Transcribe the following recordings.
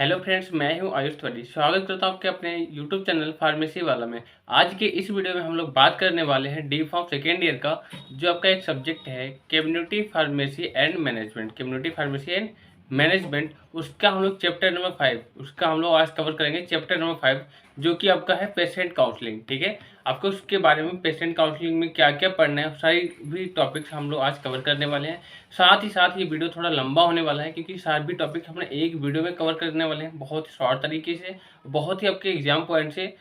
Hello friends, मैं हूं आयुष त्रिवेदी। स्वागत करता हूं आपके अपने यूट्यूब चैनल फार्मेसी वाला में। आज के इस वीडियो में हम लोग बात करने वाले हैं डी फार्म सेकेंड ईयर का, जो आपका एक सब्जेक्ट है community pharmacy and management. Community pharmacy and management, उसका हम लोग चैप्टर नंबर 5, उसका हम लोग आज कवर करेंगे चैप्टर नंबर 5, जो कि आपका है पेशेंट काउंसलिंग। ठीक है, आपको उसके बारे में पेशेंट काउंसलिंग में क्या क्या पढ़ना है, सारी भी टॉपिक्स हम लोग आज कवर करने वाले हैं। साथ ही साथ ये वीडियो थोड़ा लंबा होने वाला है, क्योंकि सारे भी टॉपिक हमने एक वीडियो में कवर करने वाले हैं, बहुत ही शॉर्ट तरीके से, बहुत ही आपके एग्जाम पॉइंट से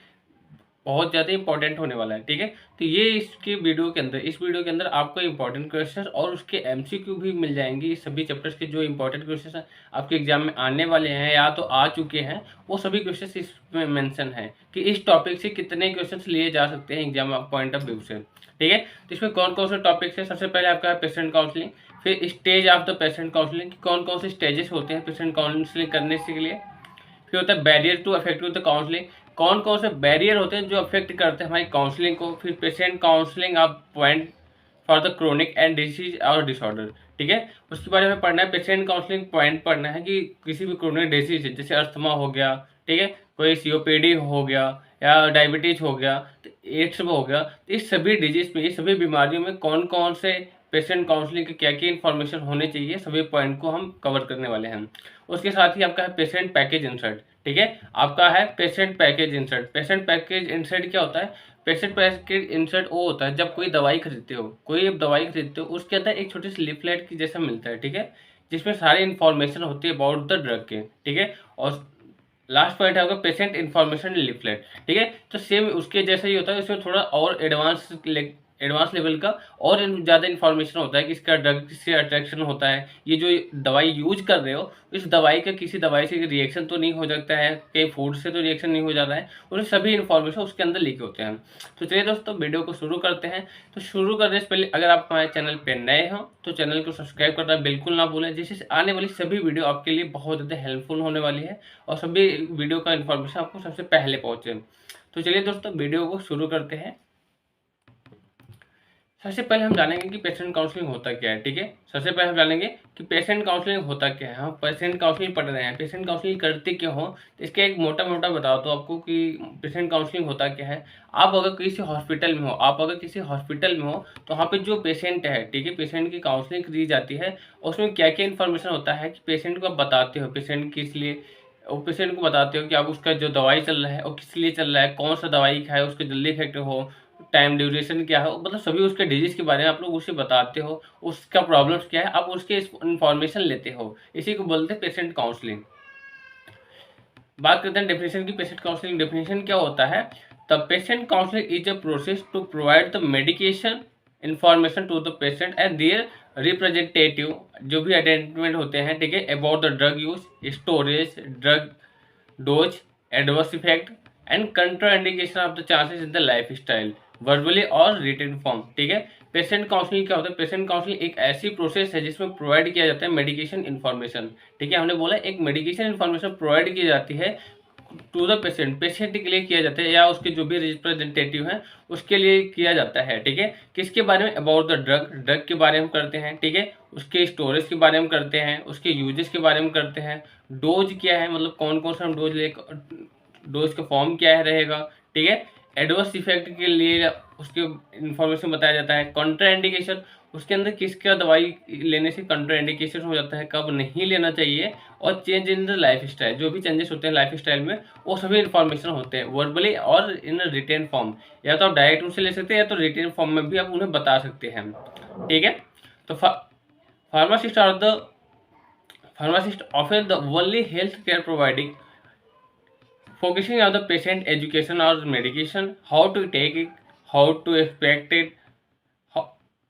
बहुत ज़्यादा इंपॉर्टेंट होने वाला है। ठीक है, तो ये इसके वीडियो के अंदर, इस वीडियो के अंदर आपको इंपॉर्टेंट क्वेश्चन और उसके एमसीक्यू भी मिल जाएंगे। इस सभी चैप्टर्स के जो इंपॉर्टेंट क्वेश्चन आपके एग्जाम में आने वाले हैं या तो आ चुके हैं, वो सभी क्वेश्चन इसमें मेंशन है कि इस टॉपिक से कितने क्वेश्चन लिए जा सकते हैं एग्जाम पॉइंट ऑफ व्यू से। ठीक है, तो इसमें कौन कौन से टॉपिक्स है। सबसे पहले आपका है पेशेंट काउंसलिंग, फिर stage of the patient counselling, कौन कौन से स्टेजेस होते हैं पेशेंट काउंसलिंग करने के लिए। फिर होता है barrier to effective the counselling, कौन कौन से बैरियर होते हैं जो अफेक्ट करते हैं हमारी काउंसलिंग को। फिर patient counselling of point for the chronic and disease और डिसऑर्डर। ठीक है, उसके बारे में पढ़ना है। पेशेंट काउंसलिंग पॉइंट पढ़ना है कि किसी भी क्रोनिक डिजीज जैसे अस्थमा हो गया, ठीक है, कोई सीओपीडी हो गया या डायबिटीज हो गया, तो एड्स हो गया, तो इस सभी डिजीज में, ये सभी बीमारियों में कौन कौन से पेशेंट काउंसलिंग की क्या क्या इन्फॉर्मेशन होने चाहिए, सभी पॉइंट को हम कवर करने वाले हैं। उसके साथ ही आपका है पेशेंट पैकेज इंसर्ट। ठीक है, आपका है patient package insert. Patient package insert क्या होता है? पेशेंट पैकेज इंसर्ट वो होता है जब कोई दवाई खरीदते हो, कोई अब दवाई खरीदते हो, उसके अंदर एक छोटी सी लिफलेट की जैसा मिलता है। ठीक है, जिसमें सारी इन्फॉर्मेशन होती है अबाउट द ड्रग के। ठीक है, और लास्ट पॉइंट है आपका पेशेंट इन्फॉर्मेशन लिफलेट। ठीक है, तो सेम उसके जैसा ही होता है, उसमें थोड़ा और एडवांस लेवल का और ज़्यादा इन्फॉर्मेशन होता है कि इसका ड्रग से अट्रैक्शन होता है, ये जो दवाई यूज कर रहे हो, इस दवाई का किसी दवाई से रिएक्शन तो नहीं हो सकता है, कहीं फूड से तो रिएक्शन नहीं हो जाता है, और सभी इन्फॉर्मेशन उसके अंदर लिखे होते हैं। तो चलिए दोस्तों, वीडियो को शुरू करते हैं। तो शुरू करने से पहले अगर आप हमारे चैनल पर नए हो तो चैनल को सब्सक्राइब करना बिल्कुल ना भूलें, जिससे आने वाली सभी वीडियो आपके लिए बहुत ज़्यादा हेल्पफुल होने वाली है और सभी वीडियो का इन्फॉर्मेशन आपको सबसे पहले पहुंचे। तो चलिए दोस्तों, वीडियो को शुरू करते हैं। सबसे पहले हम जानेंगे कि पेशेंट काउंसलिंग होता क्या है। ठीक है, सबसे पहले हम जानेंगे कि पेशेंट काउंसलिंग होता क्या है। हम पेशेंट काउंसलिंग पढ़ रहे हैं, पेशेंट काउंसलिंग करते क्यों हो, तो इसका एक मोटा मोटा बता दो आपको कि पेशेंट काउंसलिंग होता क्या है। आप अगर किसी हॉस्पिटल में हो, तो वहाँ पे जो पेशेंट है, ठीक है, पेशेंट की काउंसलिंग दी जाती है। उसमें क्या क्या इन्फॉर्मेशन होता है कि पेशेंट को आप बताते हो, पेशेंट किस लिए, और पेशेंट को बताते हो कि आप उसका जो दवाई चल रहा है और किस लिए चल रहा है, कौन सा दवाई खाए, उसके जल्दी इफेक्ट हो, टाइम ड्यूरेशन क्या है, मतलब सभी उसके डिजीज के बारे में आप लोग उसे बताते हो, उसका प्रॉब्लम्स क्या है, आप उसके इन्फॉर्मेशन लेते हो। इसी को बोलते हैं पेशेंट काउंसलिंग। बात करते हैं डेफिनेशन की। पेशेंट काउंसलिंग डेफिनेशन क्या होता है? The patient counselling is a process to provide the medication information to the patient and their representative, जो भी अटेंडमेंट होते हैं, ठीक है, about the drug use, storage, drug dose, adverse effect and contraindication of the chances in the life style, verbally और written form. ठीक है, patient counselling क्या होता है? पेशेंट काउंसलिंग एक ऐसी प्रोसेस है जिसमें प्रोवाइड किया जाता है मेडिकेशन इन्फॉर्मेशन। ठीक है, हमने बोला एक मेडिकेशन इन्फॉर्मेशन प्रोवाइड की जाती है टू द पेशेंट, पेशेंट के लिए किया जाता है या उसके जो भी रिप्रेजेंटेटिव हैं उसके लिए किया जाता है। ठीक है, किसके बारे में? अबाउट द ड्रग, ड्रग के बारे में करते हैं, ठीक है, उसके स्टोरेज के बारे में करते हैं, उसके यूजेस के बारे में करते हैं, डोज क्या है, मतलब कौन कौन सा हम डोज ले, डोज का फॉर्म क्या है रहेगा, ठीक है, एडवर्स इफेक्ट के लिए उसके इन्फॉर्मेशन बताया जाता है, कॉन्ट्रा इंडिकेशन, उसके अंदर किसका दवाई लेने से कंट्रा इंडिकेशन हो जाता है, कब नहीं लेना चाहिए, और change in the life style, जो भी चेंजेस होते हैं लाइफ स्टाइल में, वो सभी इन्फॉर्मेशन होते हैं वर्बली और इन रिटेन फॉर्म। या तो आप डायरेक्ट उनसे ले सकते हैं या तो रिटेन फॉर्म में भी आप उन्हें बता सकते हैं। ठीक है, तो pharmacist are the pharmacist offer the only health care providing focusing on the patient education or medication, how to take it, how to expect it,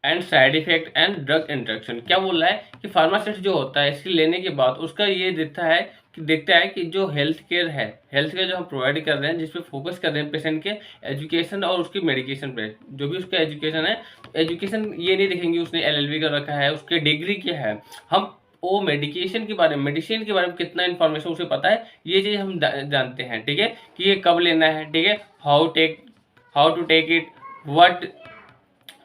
and side effect and drug interaction. क्या बोल रहा है कि pharmacist जो होता है इसकी लेने के बाद उसका ये देखता है कि जो हेल्थ केयर जो हम प्रोवाइड कर रहे हैं, जिस पे फोकस कर रहे हैं पेशेंट के एजुकेशन और उसकी मेडिकेशन पे, जो भी उसका एजुकेशन है, एजुकेशन ये नहीं देखेंगे उसने एलएलबी कर रखा है, उसकी डिग्री क्या है, हम वो मेडिकेशन के बारे में, मेडिसिन के बारे में कितना इन्फॉर्मेशन उसे पता है, ये चीज़ हम जानते हैं। ठीक है, कि ये कब लेना है, ठीक है, how to take it, what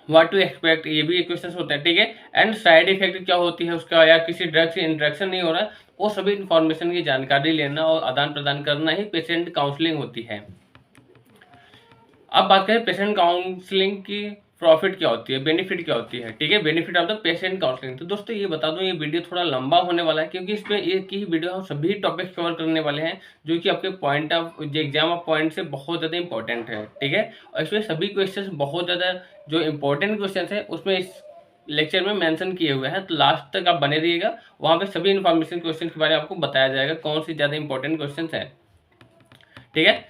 what to expect, ये भी क्वेश्चन होता है, ठीक है। एंड साइड इफेक्ट क्या होती है उसका, या किसी ड्रग से इंटरेक्शन नहीं हो रहा, वो सभी इंफॉर्मेशन की जानकारी लेना और आदान प्रदान करना ही पेशेंट काउंसलिंग होती है। अब बात करें पेशेंट काउंसलिंग की प्रॉफिट क्या होती है, बेनिफिट क्या होती है, ठीक है। Benefit of the patient counselling, तो दोस्तों ये बता दूं, ये वीडियो थोड़ा लंबा होने वाला है, क्योंकि इसमें एक ही वीडियो हम सभी टॉपिक्स कवर करने वाले हैं जो कि आपके पॉइंट ऑफ जो एग्जाम ऑफ पॉइंट से बहुत ज़्यादा इंपॉर्टेंट है, ठीक है। और इसमें सभी क्वेश्चन बहुत ज़्यादा जो इंपॉर्टेंट क्वेश्चन है उसमें इस लेक्चर में मेंशन किए हुए हैं, तो लास्ट तक आप बने रहिएगा, वहाँ पे सभी इन्फॉर्मेशन क्वेश्चन के बारे में आपको बताया जाएगा कौन सी ज़्यादा इंपॉर्टेंट क्वेश्चन है, ठीक है।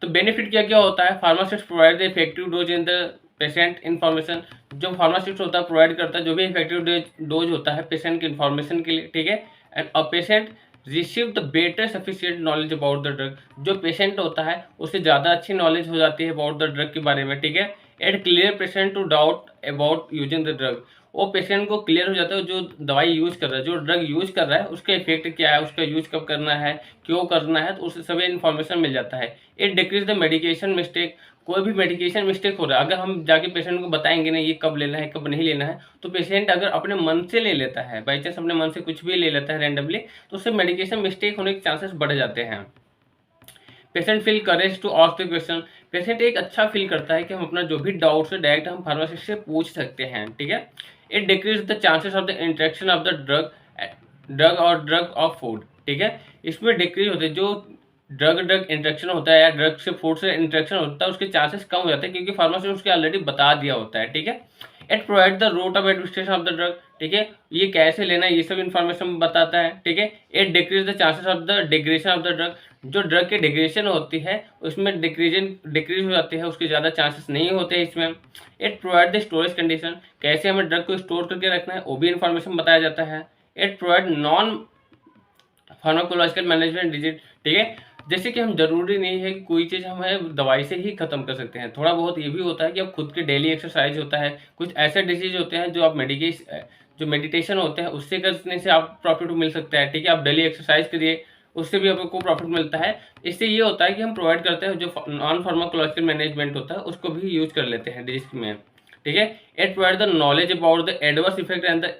तो बेनिफिट क्या क्या होता है, pharmacist provide the effective dose in the patient information, जो फार्मासिस्ट होता है प्रोवाइड करता है जो भी इफेक्टिव डोज होता है पेशेंट की इन्फॉर्मेशन के लिए, ठीक है। And a patient receive the better sufficient knowledge about the drug, जो पेशेंट होता है उससे ज़्यादा अच्छी नॉलेज हो जाती है अबाउट द ड्रग के बारे में, ठीक है। At clear patient to doubt about using the drug, वो पेशेंट को क्लियर हो जाता है जो दवाई यूज कर रहा है, जो ड्रग यूज कर रहा है उसका इफेक्ट क्या है, उसका यूज कब करना है, क्यों करना है, तो उससे सभी इन्फॉर्मेशन मिल जाता है। It decrease the medication mistake, कोई भी मेडिकेशन मिस्टेक हो रहा है अगर हम जाके पेशेंट को बताएंगे ना ये कब लेना है कब नहीं लेना है, तो पेशेंट अगर अपने मन से ले लेता है, बाई चांस अपने मन से कुछ भी ले लेता है रैंडमली, तो उससे मेडिकेशन मिस्टेक होने के चांसेस बढ़ जाते हैं। Patient feel courage to ask the question, patient एक अच्छा फील करता है कि हम अपना जो भी डाउट्स है डायरेक्ट हम फार्मासिस्ट से पूछ सकते हैं, ठीक है। It decrease the chances of the interaction of the drug और ड्रग ऑफ फूड, ठीक है। इसमें डिक्रीज होते हैं जो ड्रग ड्रग इंटरेक्शन होता है या ड्रग से फूड से इंटरेक्शन होता है उसके चांसेस कम हो जाते हैं, क्योंकि फार्मासिस्ट उसके ऑलरेडी बता दिया होता है, ठीक है। It provide the route of administration of the drug, ठीक है, ये कैसे लेना है ये सब इन्फॉर्मेशन बताता है, ठीक है। It decrease the chances of the digression of the drug, जो ड्रग की डिग्रेशन होती है उसमें डिक्रीज हो जाती है, उसके ज़्यादा चांसेस नहीं होते हैं इसमें। It provide the storage condition, कैसे हमें ड्रग को स्टोर करके रखना है वो भी इन्फॉर्मेशन बताया जाता है। It provide non pharmacological management disease, ठीक है, जैसे कि हम जरूरी नहीं है कि कोई चीज़ हम है दवाई से ही खत्म कर सकते हैं, थोड़ा बहुत ये भी होता है कि आप खुद के डेली एक्सरसाइज होता है, कुछ ऐसे डिजीज होते हैं जो आप जो मेडिटेशन होते हैं उससे करने से आप प्रॉफिट मिल सकता है, ठीक है। आप डेली एक्सरसाइज करिए उससे भी आपको प्रॉफिट मिलता है। इससे ये होता है कि हम प्रोवाइड करते हैं जो नॉन फार्माकोलॉजिकल मैनेजमेंट होता है उसको भी यूज कर लेते हैं डिजीज में, ठीक है। It provide the knowledge about the adverse effect and the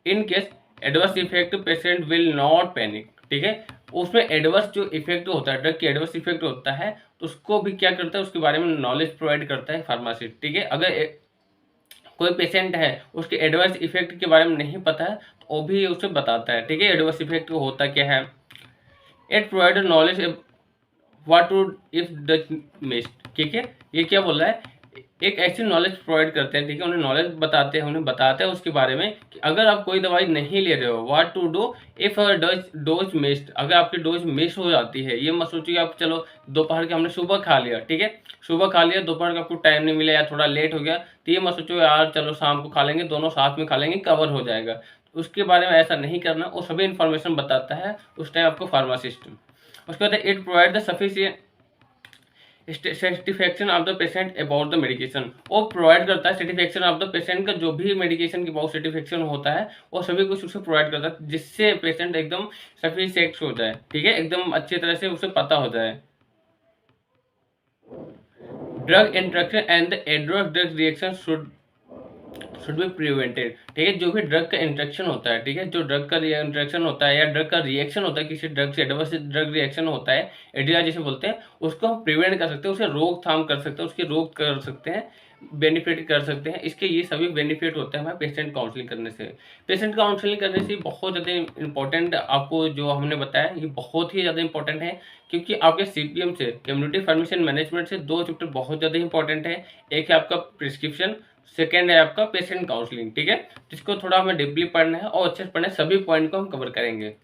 in case adverse effect patient will not panic, ठीक है। उसमें एडवर्स जो इफेक्ट होता है ड्रग की एडवर्स इफेक्ट होता है तो उसको भी क्या करता है उसके बारे में नॉलेज प्रोवाइड करता है फार्मासिस्ट, ठीक है। अगर कोई पेशेंट है उसके एडवर्स इफेक्ट के बारे में नहीं पता है तो वो भी उसे बताता है, ठीक है, एडवर्स इफेक्ट होता क्या है। It provide knowledge what to if the missed, ठीक है, ये क्या बोल रहा है, एक ऐसी नॉलेज प्रोवाइड करते हैं, ठीक है, उन्हें नॉलेज बताते हैं, उन्हें बताते हैं उसके बारे में कि अगर आप कोई दवाई नहीं ले रहे हो what to do if dose missed, अगर आपकी डोज मिस हो जाती है, ये मत सोचिए आप चलो दोपहर के हमने सुबह खा लिया, ठीक है, सुबह खा लिया दोपहर का आपको टाइम नहीं मिला या थोड़ा लेट हो गया, तो ये मत सोचो यार चलो शाम को खा लेंगे दोनों साथ में खा लेंगे कवर हो जाएगा, उसके बारे में ऐसा नहीं करना, वो सभी इन्फॉर्मेशन बताता है उस टाइम आपको फार्मासिस्ट। उसके बाद it provide the sufficient satisfaction of the patient about the medication, वो प्रोवाइड करता है सेटिस्फेक्शन ऑफ द पेशेंट का जो भी मेडिकेशन की बहुत सेटिस्फेक्शन होता है वो सभी कुछ उसे प्रोवाइड करता है जिससे पेशेंट एकदम सेटिस्फेक्ट हो जाए, ठीक है, एकदम अच्छी तरह से उसे पता हो जाए। Drug interaction and the adverse drug reaction should be prevented, ठीक है, जो भी ड्रग का इंटरेक्शन होता है, ठीक है, जो ड्रग का इंटरेक्शन होता है या ड्रग का रिएक्शन होता है किसी ड्रग से एडवर्स ड्रग रिएक्शन होता है एडीआर जिसे बोलते हैं, उसको हम प्रिवेंट कर सकते हैं, उसे रोकथाम कर सकते हैं, उसकी रोक कर सकते हैं, बेनिफिट कर सकते हैं, इसके ये सभी बेनिफिट होते हैं हमारे पेशेंट काउंसलिंग करने से। पेशेंट काउंसलिंग करने से बहुत ज़्यादा इंपॉर्टेंट आपको जो हमने बताया ये बहुत ही ज़्यादा इंपॉर्टेंट है, क्योंकि आपके सीपीएम से कम्युनिटी फार्मेसी मैनेजमेंट से दो चैप्टर बहुत ज़्यादा इंपॉर्टेंट है, एक है आपका प्रिस्क्रिप्शन, सेकेंड है आपका पेशेंट काउंसलिंग, ठीक है, जिसको थोड़ा हमें डीपली पढ़ना है और अच्छे से पढ़ना है, सभी पॉइंट को हम कवर करेंगे।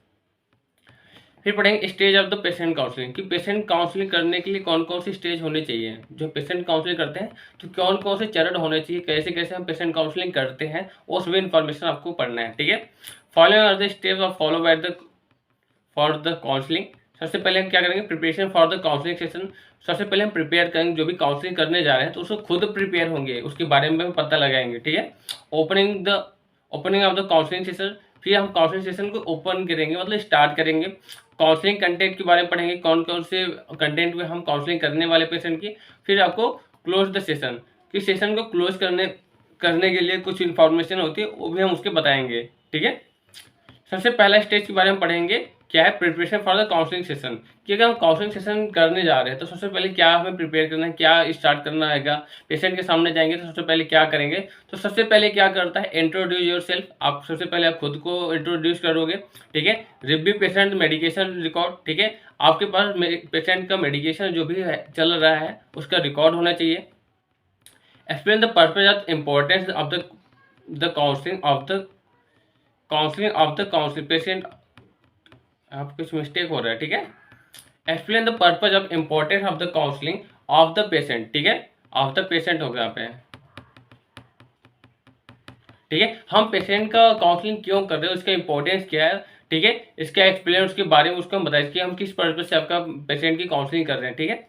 फिर पढ़ेंगे stage of the patient counselling, कि पेशेंट काउंसलिंग करने के लिए कौन कौन सी स्टेज होनी चाहिए, जो पेशेंट काउंसलिंग करते हैं तो कौन कौन से चरण होने चाहिए, कैसे कैसे हम पेशेंट काउंसलिंग करते हैं वो सभी इन्फॉर्मेशन आपको पढ़ना है, ठीक है। Following are the steps of follow by the for the counselling. सबसे पहले हम क्या करेंगे, preparation for the counselling session, सबसे पहले हम प्रिपेयर करेंगे, जो भी काउंसलिंग करने जा रहे हैं तो उसको खुद प्रिपेयर होंगे, उसके बारे में हम पता लगाएंगे, ठीक है। Opening of the counselling session, फिर हम काउंसलिंग सेशन को ओपन करेंगे मतलब स्टार्ट करेंगे, काउंसलिंग कंटेंट के बारे में पढ़ेंगे, कौन कौन से कंटेंट में हम काउंसलिंग करने वाले पेशेंट की। फिर आपको क्लोज द सेशन, कि सेशन को क्लोज करने के लिए कुछ इन्फॉर्मेशन होती है, वो भी हम उसके बताएंगे। ठीक है, सबसे पहला स्टेज के बारे में पढ़ेंगे, क्या है preparation for the counselling session. कि अगर हम काउंसलिंग सेशन करने जा रहे हैं तो सबसे पहले क्या हमें प्रिपेयर करना है, क्या स्टार्ट करना है। पेशेंट के सामने जाएंगे तो सबसे पहले क्या करेंगे, तो सबसे पहले क्या करता है, इंट्रोड्यूस योर सेल्फ। आप सबसे पहले आप खुद को इंट्रोड्यूस करोगे। ठीक है, रिव्यू पेशेंट मेडिकेशन रिकॉर्ड। ठीक है, आपके पास पेशेंट का मेडिकेशन जो भी चल रहा है उसका रिकॉर्ड होना चाहिए। Explain the purpose of importance of the counselling patient. आप कुछ मिस्टेक हो रहा है। ठीक है, explain the purpose of importance of the counselling of the patient. ठीक है, ऑफ द पेशेंट हो गया यहाँ पे। ठीक है, हम पेशेंट का काउंसलिंग क्यों कर रहे हैं, उसका इंपॉर्टेंस क्या है। ठीक है, इसका एक्सप्लेन उसके बारे में उसको हम बताएं कि हम किस पर्पज से आपका पेशेंट की काउंसलिंग कर रहे हैं। ठीक है,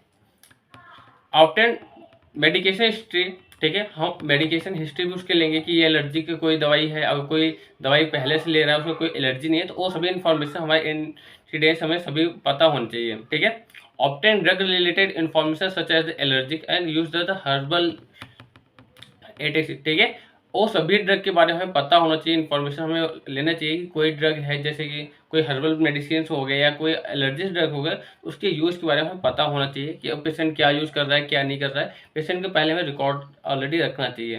ऑप्टेन मेडिकेशन हिस्ट्री। ठीक है, हम मेडिकेशन हिस्ट्री भी उसके लेंगे कि ये एलर्जी की कोई दवाई है, अगर कोई दवाई पहले से ले रहा है उसमें कोई एलर्जी नहीं है तो वो सभी इन्फॉर्मेशन हमारे इंसिडेंट्स हमें सभी पता होनी चाहिए। ठीक है, obtain drug related information such as allergic and use the herbal intakes. ठीक है, वो सभी ड्रग के बारे में पता होना चाहिए, इन्फॉर्मेशन हमें लेना चाहिए कि कोई ड्रग है जैसे कि कोई हर्बल मेडिसिन हो गए या कोई एलर्जी ड्रग हो गया, उसके यूज़ के बारे में पता होना चाहिए कि अब पेशेंट क्या यूज़ कर रहा है क्या नहीं कर रहा है। पेशेंट के पहले में रिकॉर्ड ऑलरेडी रखना चाहिए।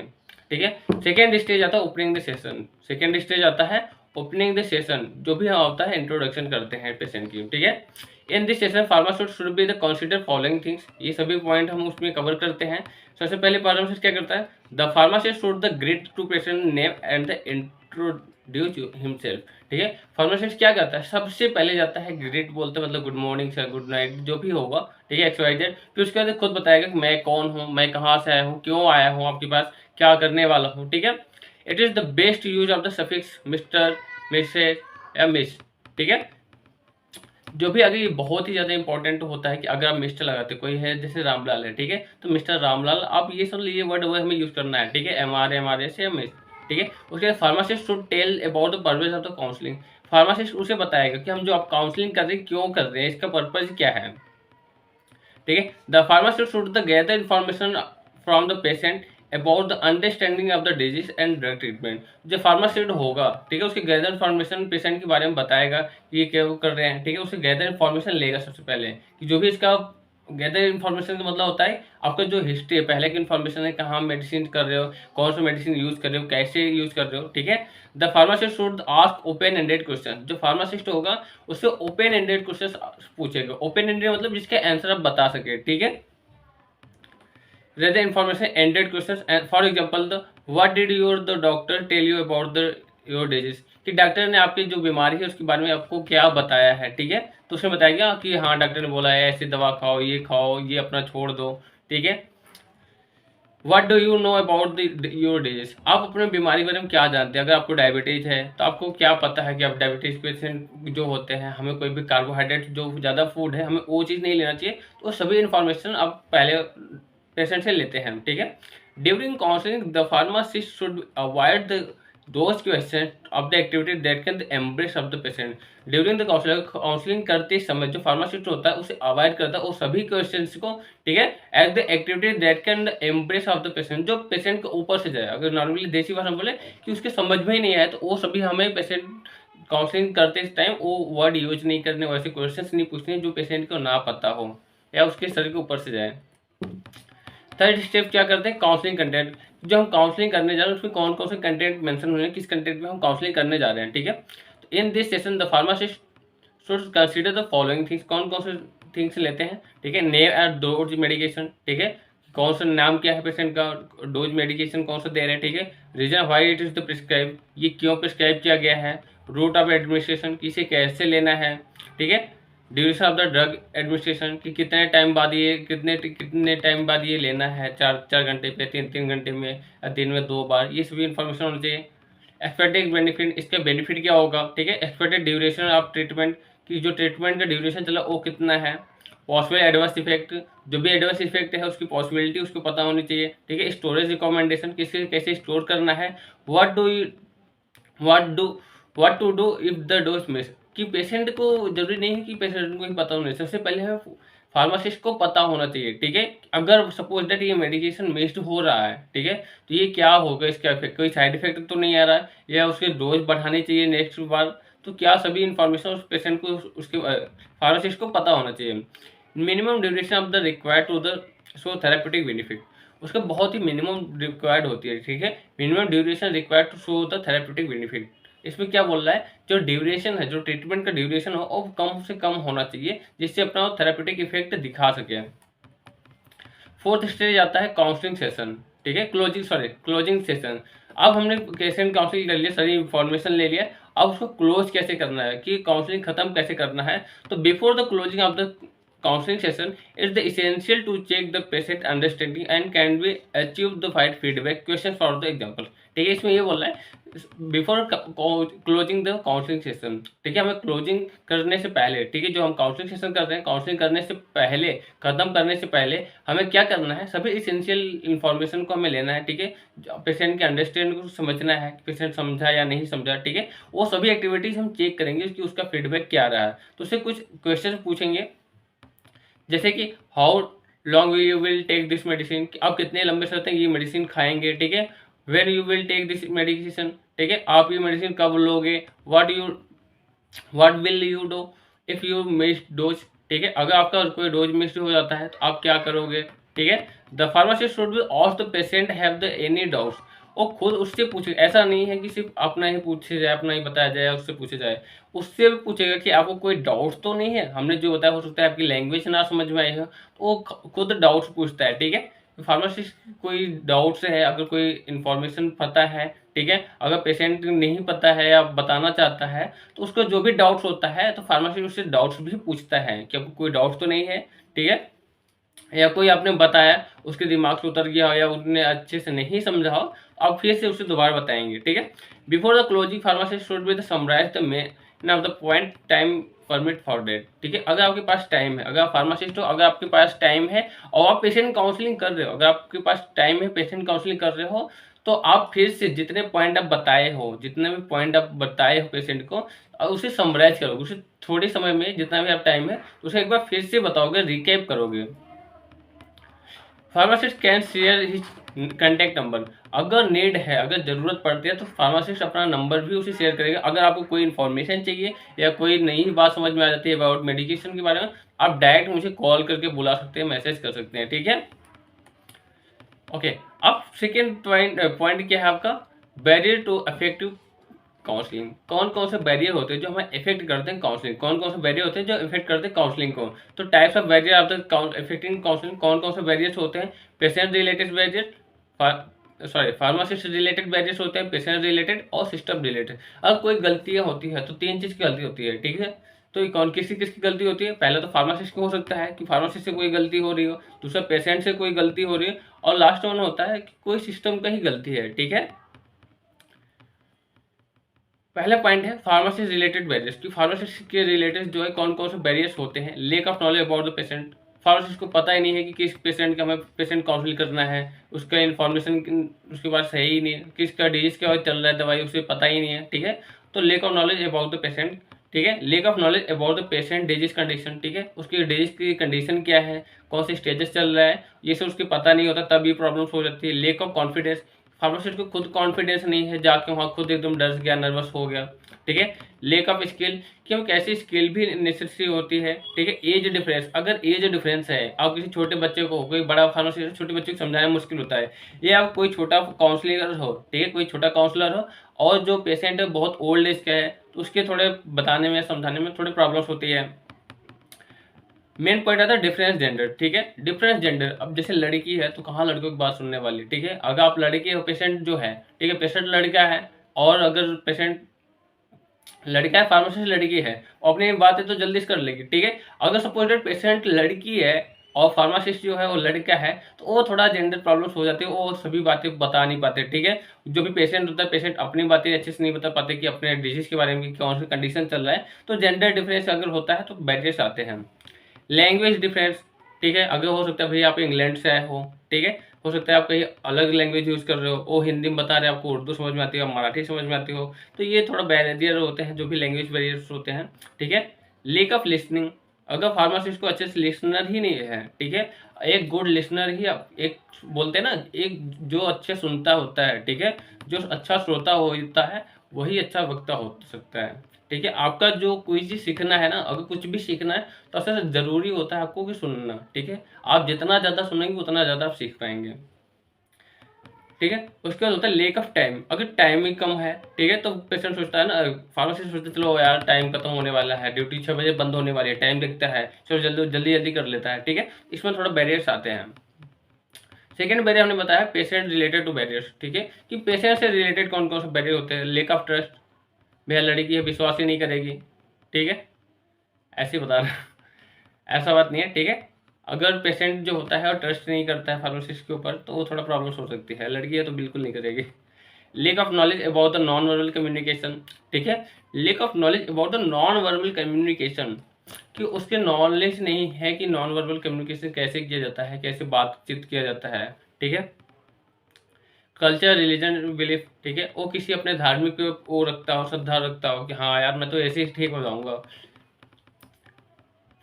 ठीक है, सेकेंड स्टेज आता है opening the session. Second stage आता है ओपनिंग द सेशन, जो भी हम होता है इंट्रोडक्शन करते हैं पेशेंट की। ठीक है, in this session pharmaceutist should be the consider following things. ये सभी पॉइंट हम उसमें कवर करते हैं। सबसे पहले फार्मासिस्ट क्या करता है, the pharmacist should the greet to patient name and the introduce himself. ठीक है, फार्मासिस्ट क्या करता है, सबसे पहले जाता है ग्रीट बोलते हैं, मतलब good morning sir, good night, जो भी होगा। ठीक है, XYZ। फिर उसके बाद खुद बताएगा कि मैं कौन हूँ, मैं कहाँ से आया हूँ, क्यों आया हूँ आपके पास, क्या करने वाला हूँ। ठीक है, it is the best use of the suffix Mister, Mrs या मिस। ठीक है, जो भी अगर ये बहुत ही ज़्यादा इंपॉर्टेंट होता है कि अगर आप मिस्टर लगाते, कोई है जैसे रामलाल है। ठीक है, तो मिस्टर रामलाल, आप ये सब ये वर्ड वो हमें यूज़ करना है। ठीक है, MR से मिस। ठीक है, उसके बाद pharmacist should tell about the purpose of the counselling. Pharmacist उसे बताएगा कि हम जो आप काउंसलिंग कर रहे हैं क्यों कर रहे हैं, इसका पर्पज क्या है। ठीक है, the pharmacist should the gather information from the patient about the understanding of the disease and drug treatment. जो फार्मासिस्ट होगा, ठीक है, उसकी गैदर इन्फॉर्मेशन पेशेंट के बारे में बताएगा कि ये क्या वो कर रहे हैं। ठीक है, उससे गैदर इन्फॉर्मेशन लेगा सबसे पहले कि जो भी इसका गैदर इन्फॉर्मेशन का मतलब होता है आपका जो हिस्ट्री है, पहले की इन्फॉर्मेशन है, कहाँ मेडिसिन कर रहे हो, कौन सा मेडिसिन यूज कर रहे हो, कैसे यूज कर रहे हो। ठीक है, the pharmacist should ask open ended question. जो फार्मासिस्ट होगा उससे ओपन एंडेड क्वेश्चन पूछेगा। ओपन एंडेड मतलब जिसके आंसर आप बता सके। ठीक है, rather information ended questions, and for example the what did the doctor tell you about the your disease। कि डॉक्टर ने आपकी जो बीमारी है उसके बारे में आपको क्या बताया है। ठीक है, तो उसमें बताएगा कि हाँ डॉक्टर ने बोला है ऐसी दवा खाओ, ये अपना छोड़ दो। ठीक है, what do you know about your disease. आप अपने बीमारी के बारे में क्या जानते हैं। अगर आपको डायबिटीज है तो आपको क्या पता है कि आप डायबिटीज पेशेंट जो होते हैं, हमें कोई भी कार्बोहाइड्रेट जो ज़्यादा फूड है हमें वो चीज़ नहीं लेना चाहिए। तो सभी इन्फॉर्मेशन आप पहले पेशेंट से लेते हैं। ठीक है, during counselling the pharmacist should avoid the those question of the activity that can the embrace of the patient. During the counselling करते समय जो फार्मासिस्ट होता है उसे अवॉइड करता है वो सभी क्वेश्चंस को। ठीक है, as the activity that can the embrace of the patient, जो पेशेंट के ऊपर से जाए। अगर नॉर्मली देसी भाषा में बोले कि उसके समझ में ही नहीं आया तो वो सभी हमें पेशेंट काउंसलिंग करते इस टाइम वो वर्ड यूज नहीं करने, वैसे क्वेश्चंस नहीं पूछने जो पेशेंट को ना पता हो या उसके शरीर के ऊपर से जाए। थर्ड स्टेप क्या करते हैं, काउंसलिंग कंटेंट। जो हम काउंसलिंग करने जा रहे हैं उसमें कौन कौन से कंटेंट मेंशन होने, किस कंटेंट में हम काउंसलिंग करने जा रहे हैं। ठीक है, तो इन this session the pharmacist should consider the following things. कौन कौन से थिंग्स लेते हैं। ठीक है, नेम एंड डोज मेडिकेशन। ठीक है, कौन सा नाम क्या है पेशेंट का, डोज मेडिकेशन कौन सा दे रहे हैं। ठीक है, reason why it is the prescribe, ये क्यों प्रिस्क्राइब किया गया है। रूट ऑफ एडमिनिस्ट्रेशन, किसे कैसे लेना है। ठीक है, duration of the drug administration, कि कितने टाइम बाद ये कितने टाइम बाद ये लेना है, 4 घंटे पे, 3 घंटे में, या दिन में 2 बार, ये सभी इन्फॉर्मेशन होनी चाहिए। एक्सपेक्टेड बेनिफिट, इसका बेनिफिट क्या होगा। ठीक है, एक्सपेक्टेड ड्यूरेशन ऑफ ट्रीटमेंट, कि जो ट्रीटमेंट का ड्यूरेशन चला वो कितना है। पॉसिबल एडवर्स इफेक्ट, जो भी एडवर्स इफेक्ट है उसकी पॉसिबिलिटी उसको पता होनी चाहिए। ठीक है, स्टोरेज रिकमेंडेशन, किसे कैसे स्टोर करना है। What to do if the dose miss, कि पेशेंट को जरूरी नहीं है कि पेशेंट को ही पता होना चाहिए, सबसे पहले हमें फार्मासिस्ट को पता होना चाहिए, ठीक है। अगर सपोज दैट ये मेडिकेशन मिक्स्ड हो रहा है, ठीक है, तो ये क्या होगा, इसका इफेक्ट, कोई साइड इफेक्ट तो नहीं आ रहा है, या उसके डोज बढ़ानी चाहिए नेक्स्ट बार, तो क्या सभी इन्फॉर्मेशन उस पेशेंट को उसके फार्मासिस्ट को पता होना चाहिए। Minimum duration of the required to the show therapeutic benefit, उसका बहुत ही मिनिमम रिक्वायर्ड होती है, ठीक है। Minimum duration required to show the therapeutic benefit, इसमें क्या बोल रहा है, जो ड्यूरेशन है, जो ट्रीटमेंट का ड्यूरेशन हो वो कम से कम होना चाहिए, जिससे अपना थेरेप्यूटिक इफेक्ट दिखा सके। फोर्थ स्टेज आता है काउंसलिंग सेशन, ठीक है, क्लोजिंग सेशन। अब हमने पेशेंट काउंसलिंग कर लिया, सारी इंफॉर्मेशन ले लिया, अब उसको क्लोज कैसे करना है, कि काउंसलिंग खत्म कैसे करना है। तो before the closing of the counseling session, it's the essential to check the patient understanding and can be achieve the right feedback question for the example, ठीक है। इसमें ये बोल रहा है before closing the counselling session, ठीक है, हमें क्लोजिंग करने से पहले, ठीक है, जो हम काउंसलिंग सेशन करते हैं, काउंसलिंग करने से पहले, खत्म करने से पहले हमें क्या करना है, सभी इसेंशियल इन्फॉर्मेशन को हमें लेना है, ठीक है। पेशेंट के अंडरस्टैंडिंग को समझना है, पेशेंट समझा या नहीं समझा, ठीक है, वो सभी एक्टिविटीज हम चेक करेंगे कि उसका फीडबैक क्या रहा है। तो उससे कुछ क्वेश्चन पूछेंगे, जैसे कि how long you will take this medicine, आप कितने लंबे समय तक ये मेडिसिन खाएंगे, ठीक है। When you will take this medicine, ठीक है, आप ये मेडिसिन कब लोगे। What will you do if you miss dose, ठीक है, अगर आपका कोई डोज मिस हो जाता है तो आप क्या करोगे, ठीक है। The pharmacist should be ask the patient have the any doubts, और खुद उससे पूछे, ऐसा नहीं है कि सिर्फ अपना ही पूछे जाए, अपना ही बताया जाए, उससे पूछे जाए, उससे भी पूछेगा कि आपको कोई डाउट्स तो नहीं है, हमने जो बताया हो सकता है आपकी लैंग्वेज ना समझ में आई हो, तो वो खुद डाउट्स पूछता है, ठीक है। फार्मासिस्ट कोई डाउट्स है, अगर कोई इन्फॉर्मेशन पता है, ठीक है, अगर पेशेंट नहीं पता है या बताना चाहता है, तो उसको जो भी डाउट्स होता है तो फार्मासिस्ट उससे डाउट्स भी पूछता है कि आपको कोई डाउट्स तो नहीं है, ठीक है, या कोई आपने बताया उसके दिमाग से उतर गया हो या उसने अच्छे से नहीं समझा हो, आप फिर से उसे दोबारा बताएंगे, ठीक है। Before the closing pharmacist should be the summarise the main of the point time permit for date, ठीक है। अगर आपके पास टाइम है, अगर आप फार्मासिस्ट हो, अगर आपके पास टाइम है और आप पेशेंट काउंसलिंग कर रहे हो, अगर आपके पास टाइम है, पेशेंट काउंसलिंग कर रहे हो, तो आप फिर से जितने पॉइंट आप बताए हो, जितने भी पॉइंट आप बताए हो पेशेंट को, उसे समराइज करोगे, उसे थोड़े समय में जितना भी आप टाइम है उसे एक बार फिर से बताओगे, रिकैप करोगे। Pharmacist can share his contact number, अगर नीड है, अगर ज़रूरत पड़ती है तो फार्मासिस्ट अपना नंबर भी उसे शेयर करेगा। अगर आपको कोई इन्फॉर्मेशन चाहिए या कोई नई बात समझ में आ जाती है अबाउट मेडिकेशन के बारे में, आप डायरेक्ट मुझे कॉल करके बुला सकते हैं, मैसेज कर सकते हैं, ठीक है। ओके, अब सेकेंड पॉइंट क्या है आपका, बैरियर टू इफेक्टिव काउंसलिंग। कौन कौन से बैरियर होते हैं जो हमें इफेक्ट करते हैं काउंसलिंग, कौन कौन से बैरियर होते हैं जो इफेक्ट करते हैं काउंसलिंग को। तो types of barrier of the effecting counselling, कौन कौन से बैरियर्स होते हैं, patient related barrier, pharmacist related barriers होते हैं, पेशेंट रिलेटेड और सिस्टम रिलेटेड। अगर कोई गलतियां होती है तो तीन चीज की गलती होती है, ठीक है। तो ये कौन किसकी किसकी गलती होती है, पहले तो फार्मासिस्ट की हो सकता है कि फार्मासिस्ट से कोई गलती हो रही हो, दूसरा पेशेंट से कोई गलती हो रही है, और लास्ट वन होता है कि कोई सिस्टम का ही गलती है, ठीक है। पहला पॉइंट है फार्मासिस्ट रिलेटेड बैरियर्स, कि फार्मासिस्ट के रिलेटेड जो है कौन कौन से बैरियर्स होते हैं। Lake of knowledge about the patient, pharmacist को पता ही नहीं है कि किस पेशेंट का हमें पेशेंट काउंसिल करना है, उसका इन्फॉर्मेशन उसके पास है ही नहीं, किसका डिजीज क्या चल रहा है, दवाई उसे पता ही नहीं है, ठीक है। तो lake of knowledge about the patient, ठीक है, lake of knowledge about the patient disease condition, ठीक है, उसकी डिजीज की कंडीशन क्या है, कौन से स्टेजेस चल रहा है, ये सब उसके पता नहीं होता, तब ये प्रॉब्लम्स हो जाती है। लेक ऑफ कॉन्फिडेंस, फार्मासिस्ट को खुद कॉन्फिडेंस नहीं है, जाके वहाँ खुद एकदम डर गया, नर्वस हो गया, ठीक है। लेक ऑफ स्किल, क्यों कैसी स्किल भी नेसेसरी होती है, ठीक है। एज डिफरेंस, अगर एज डिफरेंस है, आप किसी छोटे बच्चे को, कोई बड़ा फार्मासिस्ट छोटे बच्चे को समझाना मुश्किल होता है, या आप कोई छोटा काउंसलर हो, ठीक है, कोई छोटा काउंसलर हो और जो पेशेंट है बहुत ओल्ड एज का है, तो उसके थोड़े बताने में समझाने में थोड़ी प्रॉब्लम्स होती है। मेन पॉइंट आता है डिफरेंस जेंडर, ठीक है। डिफरेंस जेंडर, अब जैसे लड़की है तो कहाँ लड़कों की बात सुनने वाली, ठीक है। अगर आप लड़की हो, पेशेंट जो है, ठीक है, पेशेंट लड़का है, और अगर पेशेंट लड़का है, फार्मासिस्ट लड़की है, और अपनी बातें तो जल्दी से कर लेगी, ठीक है। अगर सपोज पेशेंट लड़की है और फार्मासिस्ट जो है वो लड़का है, तो वो थोड़ा जेंडर प्रॉब्लम्स हो जाती है, वो सभी बातें बता नहीं पाते, ठीक है। जो भी पेशेंट होता है, पेशेंट अपनी बातें अच्छे से नहीं बता पाते कि अपने डिजीज के बारे में कौन सी कंडीशन चल रहा है, तो जेंडर डिफरेंस अगर होता है तो बैरियर्स आते हैं। लैंग्वेज डिफरेंस, ठीक है, अगर हो सकता है भैया आप इंग्लैंड से आए हो, ठीक है, हो सकता है आप कहीं अलग लैंग्वेज यूज़ कर रहे हो, वो हिंदी में बता रहे हैं, आपको उर्दू समझ में आती है, मराठी समझ में आती हो, तो ये थोड़ा बैरियर होते हैं, जो भी लैंग्वेज बैरियर्स होते हैं, ठीक है। लेक ऑफ लिसनिंग, अगर फार्मासिस्ट को अच्छे से लिसनर ही नहीं है, ठीक है, एक गुड लिसनर ही एक बोलते हैं ना, एक जो अच्छे सुनता होता है, ठीक है, जो अच्छा श्रोता होता है वही अच्छा वक्ता हो सकता है, ठीक है। आपका जो कोई चीज़ सीखना है ना, अगर कुछ भी सीखना है तो सबसे ज़रूरी होता है आपको कि सुनना, ठीक है। आप जितना ज़्यादा सुनेंगे उतना ज़्यादा आप सीख पाएंगे, ठीक है। उसके बाद होता है लेक ऑफ टाइम, अगर टाइम ही कम है, ठीक है, तो पेशेंट सोचता है ना, फार्मासिस्ट सोचता है चलो यार टाइम खत्म होने वाला है, ड्यूटी 6 बजे बंद होने वाली है, टाइम देखता है, चलो जल्दी जल्दी जल्दी कर लेता है, ठीक है। इसमें थोड़ा बैरियर्स आते हैं। सेकेंड बैरियर हमने बताया पेशेंट रिलेटेड टू बैरियर्स, ठीक है, कि पेशेंट से रिलेटेड कौन कौन से बैरियर होते हैं। लेक ऑफ ट्रस्ट, भैया लड़की है विश्वास ही नहीं करेगी, ठीक है, ऐसे ही बता रहा ऐसा बात नहीं है, ठीक है। अगर पेशेंट जो होता है और ट्रस्ट नहीं करता है फार्मासिस्ट के ऊपर तो वो थोड़ा प्रॉब्लम्स हो सकती है, लड़की है तो बिल्कुल नहीं करेगी। Lake of knowledge about the non verbal communication, ठीक है, lake of knowledge about the non verbal communication, कि उसके नॉलेज नहीं है कि नॉन वर्बल कम्युनिकेशन कैसे किया जाता है, कैसे बातचीत किया जाता है, ठीक है। कल्चर रिलीजन बिलीफ, ठीक है, वो किसी अपने धार्मिक वो रखता हो, श्रद्धा रखता हो कि हाँ यार मैं तो ऐसे ही ठीक हो जाऊंगा।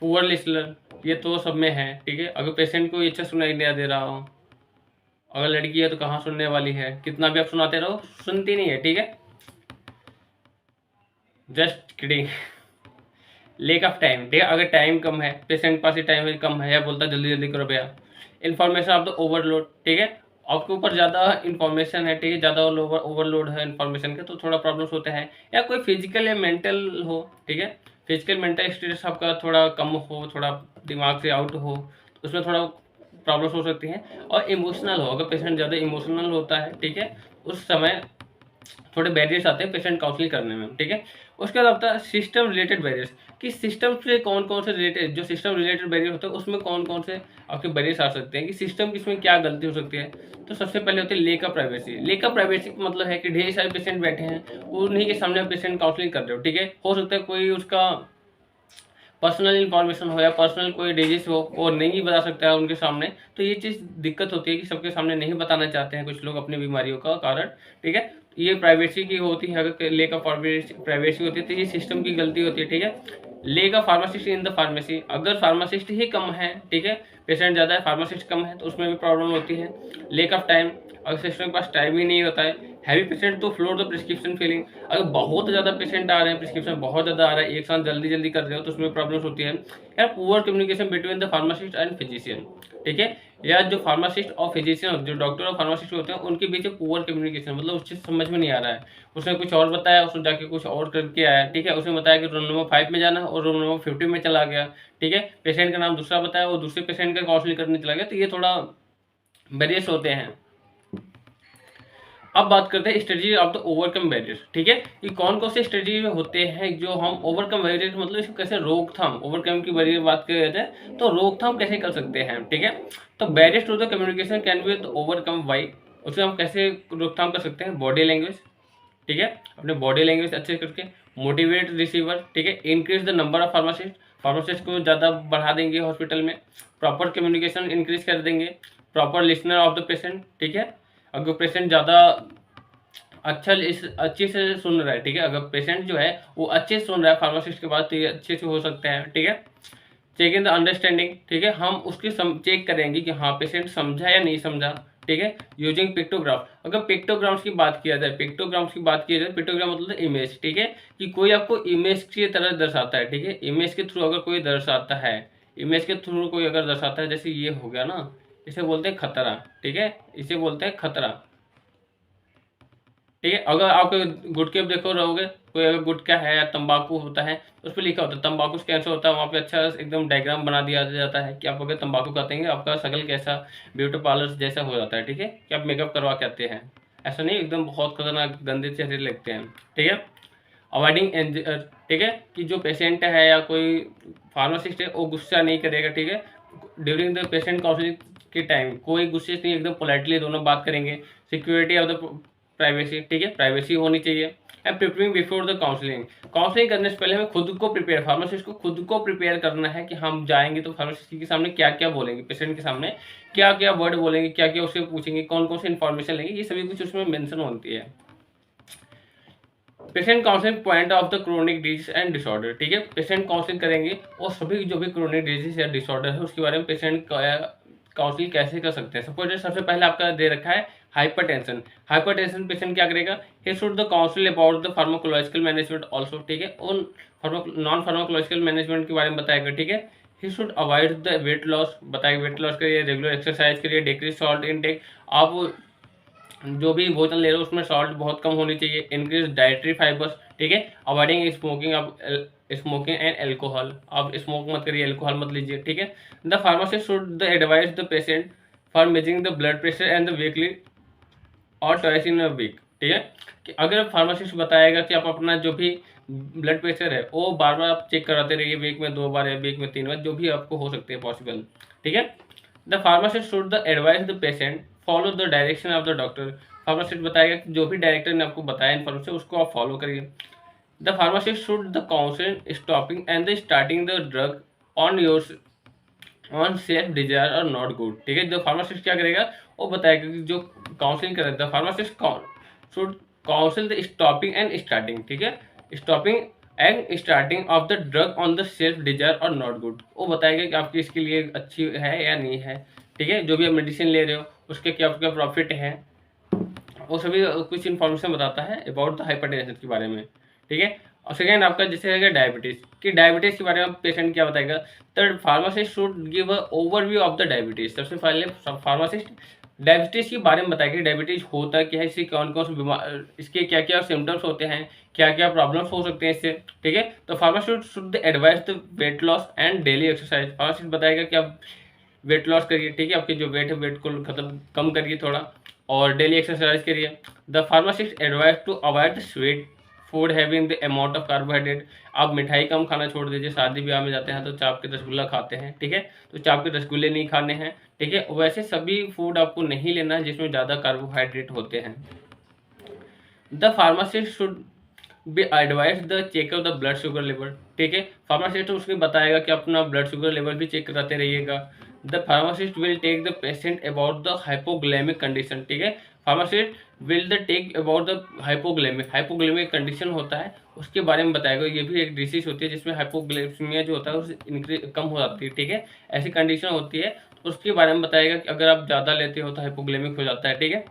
पुअर लिसनर, ये तो सब में है, ठीक है, अगर पेशेंट को अच्छा सुनाई नहीं दे रहा हो, अगर लड़की है तो कहाँ सुनने वाली है, कितना भी आप सुनाते रहो सुनती नहीं है, ठीक है। Just kidding. Lake of time, ठीक है, अगर टाइम कम है, पेशेंट के पास ही टाइम कम है, या बोलता जल्दी जल्दी करो भैया। इन्फॉर्मेशन ऑफ द ओवरलोड, ठीक है, आपके ऊपर ज़्यादा इन्फॉर्मेशन है, ठीक है, ज़्यादा ओवरलोड है इन्फॉर्मेशन के, तो थोड़ा प्रॉब्लम्स होते हैं। या कोई फिजिकल या मेंटल हो, ठीक है, फिजिकल मेंटल स्टेटस आपका थोड़ा कम हो, थोड़ा दिमाग से आउट हो, तो उसमें थोड़ा प्रॉब्लम्स हो सकती हैं। और इमोशनल हो, अगर पेशेंट ज़्यादा इमोशनल होता है, ठीक है, उस समय थोड़े बैरियर्स आते हैं पेशेंट काउंसलिंग करने में, ठीक है। उसके बाद आता है सिस्टम रिलेटेड बैरियर्स, कि सिस्टम से कौन कौन से रिलेटेड, जो सिस्टम रिलेटेड बैरियर होते हैं उसमें कौन कौन से आपके बैरियर्स आ सकते हैं, कि सिस्टम किसमें क्या गलती हो सकती है। तो सबसे पहले होती है lake of privacy. Lake of privacy का मतलब है कि ढेर सारे पेशेंट बैठे हैं, उन्हीं के सामने पेशेंट काउंसलिंग कर रहे हो, ठीक है, हो सकता है कोई उसका पर्सनल इन्फॉर्मेशन हो या पर्सनल कोई डिजीज हो वो नहीं बता सकता है उनके सामने, तो ये चीज़ दिक्कत होती है कि सबके सामने नहीं बताना चाहते हैं कुछ लोग अपनी बीमारियों का कारण, ठीक है। ये प्राइवेसी की होती है, अगर लेक ऑफ प्राइवेसी होती है तो ये सिस्टम की गलती होती है, ठीक है। Lake of pharmacist in the pharmacy, अगर फार्मासिस्ट ही कम है, ठीक है, पेशेंट ज़्यादा है फार्मासिस्ट कम है, तो उसमें भी प्रॉब्लम होती है। लेक ऑफ टाइम, अगर सिस्टम के पास टाइम ही नहीं होता है। हैवी पेशेंट तो फ्लोर द प्रिस्क्रिप्शन फिलिंग, अगर बहुत ज़्यादा पेशेंट आ रहे हैं, प्रिस्क्रिप्शन बहुत ज़्यादा आ रहा है, एक साथ जल्दी जल्दी कर रहे हो, तो उसमें प्रॉब्लम्स होती है। या poor communication between the pharmacist and physician, ठीक है, या जो फार्मासिस्ट और फिजिशियन, जो डॉक्टर और फार्मासिस्ट होते हैं उनके बीच पुअर कम्युनिकेशन, मतलब उस चीज़ समझ में नहीं आ रहा है, उसने कुछ और बताया, उसने जाके कुछ और करके आया, ठीक है, उसने बताया कि रूम नंबर 5 में जाना और रूम नंबर 50 में चला गया, ठीक है, पेशेंट का नाम दूसरा बताया, वो दूसरे पेशेंट का काउंसलिंग करने चला गया, तो ये थोड़ा बैरियर्स होते हैं। अब बात करते हैं strategy of the overcome barrier, ठीक है, कि कौन कौन से स्ट्रेटजी होते हैं जो हम ओवरकम बैरियर, मतलब इसको कैसे रोकथाम, ओवरकम की बैरियर बात कर रहे थे तो रोकथाम कैसे कर सकते हैं, ठीक है। तो barrier to the communication can be overcome by, उसे हम कैसे रोकथाम कर सकते हैं, बॉडी लैंग्वेज, ठीक है, अपने बॉडी लैंग्वेज अच्छे करके, मोटिवेट रिसीवर, ठीक है, increase the number of pharmacist, pharmacist को ज़्यादा बढ़ा देंगे हॉस्पिटल में, प्रॉपर कम्युनिकेशन इंक्रीज कर देंगे, proper listener of the patient, ठीक है, अगर पेशेंट ज़्यादा अच्छे से सुन रहा है, ठीक है, अगर पेशेंट जो है वो अच्छे से सुन रहा है फार्मासिस्ट के बाद तो ये अच्छे से हो सकते हैं, ठीक है। चेक इन द अंडरस्टैंडिंग, ठीक है, हम उसकी चेक करेंगे कि हाँ पेशेंट समझा या नहीं समझा, ठीक है। यूजिंग पिक्टोग्राफ, अगर पिक्टोग्राम्स की बात किया जाए, पिक्टोग्राम मतलब इमेज, ठीक है, कि कोई आपको इमेज की तरह दर्शाता है, ठीक है, इमेज के थ्रू अगर कोई दर्शाता है, इमेज के थ्रू कोई अगर दर्शाता है, जैसे ये हो गया ना, इसे बोलते हैं खतरा, ठीक है, इसे बोलते हैं खतरा, ठीक है। अगर आप गुटखे पे देखो रहोगे, कोई अगर गुटखा है या तंबाकू होता है तो उस पर लिखा होता है तंबाकू से कैंसर होता है, वहाँ पे अच्छा एकदम डायग्राम बना दिया जाता है कि आप अगर तंबाकू खाते हैं आपका शक्ल कैसा ब्यूटी पार्लर जैसा हो जाता है, ठीक है, कि आप मेकअप करवा के आते हैं, ऐसा नहीं एकदम बहुत खतरनाक गंदे चेहरे लगते हैं, ठीक है। अवॉइडिंग एंजर, ठीक है, कि जो पेशेंट है या कोई फार्मासिस्ट है वो गुस्सा नहीं करेगा, ठीक है, ड्यूरिंग द पेशेंट काउंसलिंग के टाइम कोई गुस्से से नहीं, एकदम पोलाइटली दोनों बात करेंगे। सिक्योरिटी ऑफ द प्राइवेसी, ठीक है, प्राइवेसी होनी चाहिए। And preparing before the counselling, counselling करने से पहले हमें खुद को प्रिपेयर, फार्मासिस्ट को खुद को प्रिपेयर करना है कि हम जाएंगे तो फार्मासिस्ट के सामने क्या क्या बोलेंगे, पेशेंट के सामने क्या क्या वर्ड बोलेंगे, क्या क्या उससे पूछेंगे, कौन कौन सी इन्फॉर्मेशन लेंगे, ये सभी कुछ उसमें मेंशन होती है। Patient counselling point of the chronic disease and disorder, ठीक है, पेशेंट काउंसलिंग करेंगे और सभी जो भी क्रोनिक डिजीज या डिसऑर्डर है उसके बारे में पेशेंट काउंसलिंग कैसे कर सकते हैं। सपोज सबसे पहले आपका दे रखा है हाइपरटेंशन। हाइपरटेंशन पेशेंट क्या करेगा, ही should the council about the pharmacological management also, ठीक है, उन नॉन फार्माकोलॉजिकल मैनेजमेंट के बारे में बताएगा, ठीक है। He should avoid the weight loss, बताएगा वेट लॉस करिए, रेगुलर एक्सरसाइज करिए, डिक्रीज सॉल्ट इनटेक, आप जो भी भोजन ले रहे हो उसमें सॉल्ट बहुत कम होनी चाहिए, इंक्रीज डाइटरी फाइबर्स, ठीक है, अवॉइडिंग स्मोकिंग, अब स्मोकिंग एंड एल्कोहल, आप स्मोक मत करिए, एल्कोहल मत लीजिए, ठीक है। The pharmacist should the advise the patient for measuring the blood pressure and the weekly और ट्वाइस इन अ वीक, ठीक है, कि अगर फार्मासिस्ट बताएगा कि आप अपना जो भी ब्लड प्रेशर है वो बार बार आप चेक कराते रहिए, वीक में 2 बार या वीक में 3 बार, जो भी आपको हो सकते हैं पॉसिबल, ठीक है। The pharmacist should the advise the patient follow the direction of the doctor, pharmacist बताएगा कि जो भी डायरेक्टर ने आपको बताया इन्फॉर्मेशन उसको आप फॉलो करिए। The pharmacist should the counsel stopping and the starting the drug on your on self desire और नॉट गुड, ठीक है। जो फार्मासिस्ट क्या करेगा वो बताएगा कि जो काउंसलिंग कर रहा है pharmacist should counsel the stopping and starting, ठीक है, stopping and starting of the drug on the self desire और नॉट गुड, वो बताएगा कि आपकी इसके लिए अच्छी है या नहीं है, ठीक है, जो भी आप मेडिसिन ले रहे हो उसके क्या क्या प्रॉफिट है, वो सभी कुछ इन्फॉर्मेशन बताता है अबाउट द हाइपरटेंशन के बारे में, ठीक है। और सेकेंड आपका जैसे रहेगा डायबिटीज, कि डायबिटीज के बारे में पेशेंट क्या बताएगा, तो pharmacist should give a overview of the diabetes, सबसे पहले फार्मासिस्ट डायबिटीज के बारे में बताएगा कि डायबिटीज होता क्या है, इससे कौन कौन से बीमार, इसके क्या क्या सिम्टम्स होते हैं, क्या क्या प्रॉब्लम्स हो सकते हैं इससे, ठीक है। तो pharmacist should advise the weight loss and daily exercise, pharmacist बताएगा कि आप वेट लॉस करिए, ठीक है, आपके जो वेट है वेट को खत्म कम करिए थोड़ा, और डेली एक्सरसाइज करिए। The pharmacist advise to avoid sweet food having the amount of carbohydrate, आप मिठाई कम खाना छोड़ दीजिए, शादी ब्याह में जाते हैं तो चाप के रसगुल्ला खाते हैं, ठीक है, तो चाप के रसगुल्ले नहीं खाने हैं, ठीक है, वैसे सभी फूड आपको नहीं लेना है जिसमें ज़्यादा कार्बोहाइड्रेट होते हैं। The pharmacist should be advise the check of the blood sugar level, ठीक है, फार्मासिस्ट उसमें बताएगा कि अपना ब्लड शुगर लेवल भी चेक कराते रहिएगा। The pharmacist will take the patient about the hypoglycaemic condition, ठीक है, pharmacist will the take about the hypoglycaemic condition होता है उसके बारे में बताएगा, ये भी एक डिसीज होती है जिसमें हाइपोग्लाइमिया जो होता है उससे इंक्रीज कम हो जाती है, ठीक है, ऐसी कंडीशन होती है उसके बारे में बताएगा कि अगर आप ज़्यादा लेते हो तो हाइपोग्लाइमिक हो जाता है, ठीक है।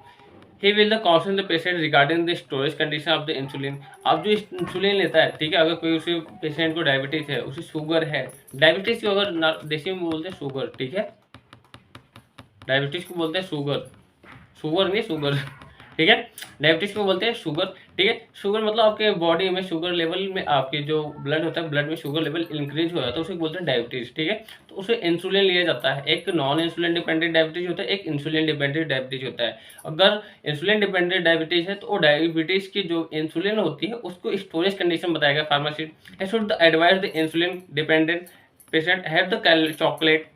He will the counsel the patient regarding the storage condition of the insulin, आप जो इंसुलिन लेता है, ठीक है, अगर कोई उसे पेशेंट को डायबिटीज है, उसे शुगर है, डायबिटीज को अगर देसी में बोलते हैं शुगर, ठीक है, डायबिटीज को बोलते हैं शुगर, शुगर नहीं शुगर, ठीक है, डायबिटीज को बोलते हैं शुगर, ठीक है, शुगर मतलब आपके बॉडी में शुगर लेवल में आपके जो ब्लड होता है ब्लड में शुगर लेवल इंक्रीज हो जाता है उसे बोलते हैं डायबिटीज, ठीक है, तो उसे इंसुलिन लिया जाता है, एक नॉन इंसुलिन डिपेंडेंट डायबिटीज होता है, एक इंसुलिन डिपेंडेंट डायबिटीज होता है। अगर इंसुलिन डिपेंडेंट डायबिटीज है तो डायबिटीज की जो इंसुलिन होती है उसको स्टोरेज कंडीशन बताएगा pharmacist. Should advise the insulin dependent patient have the chocolate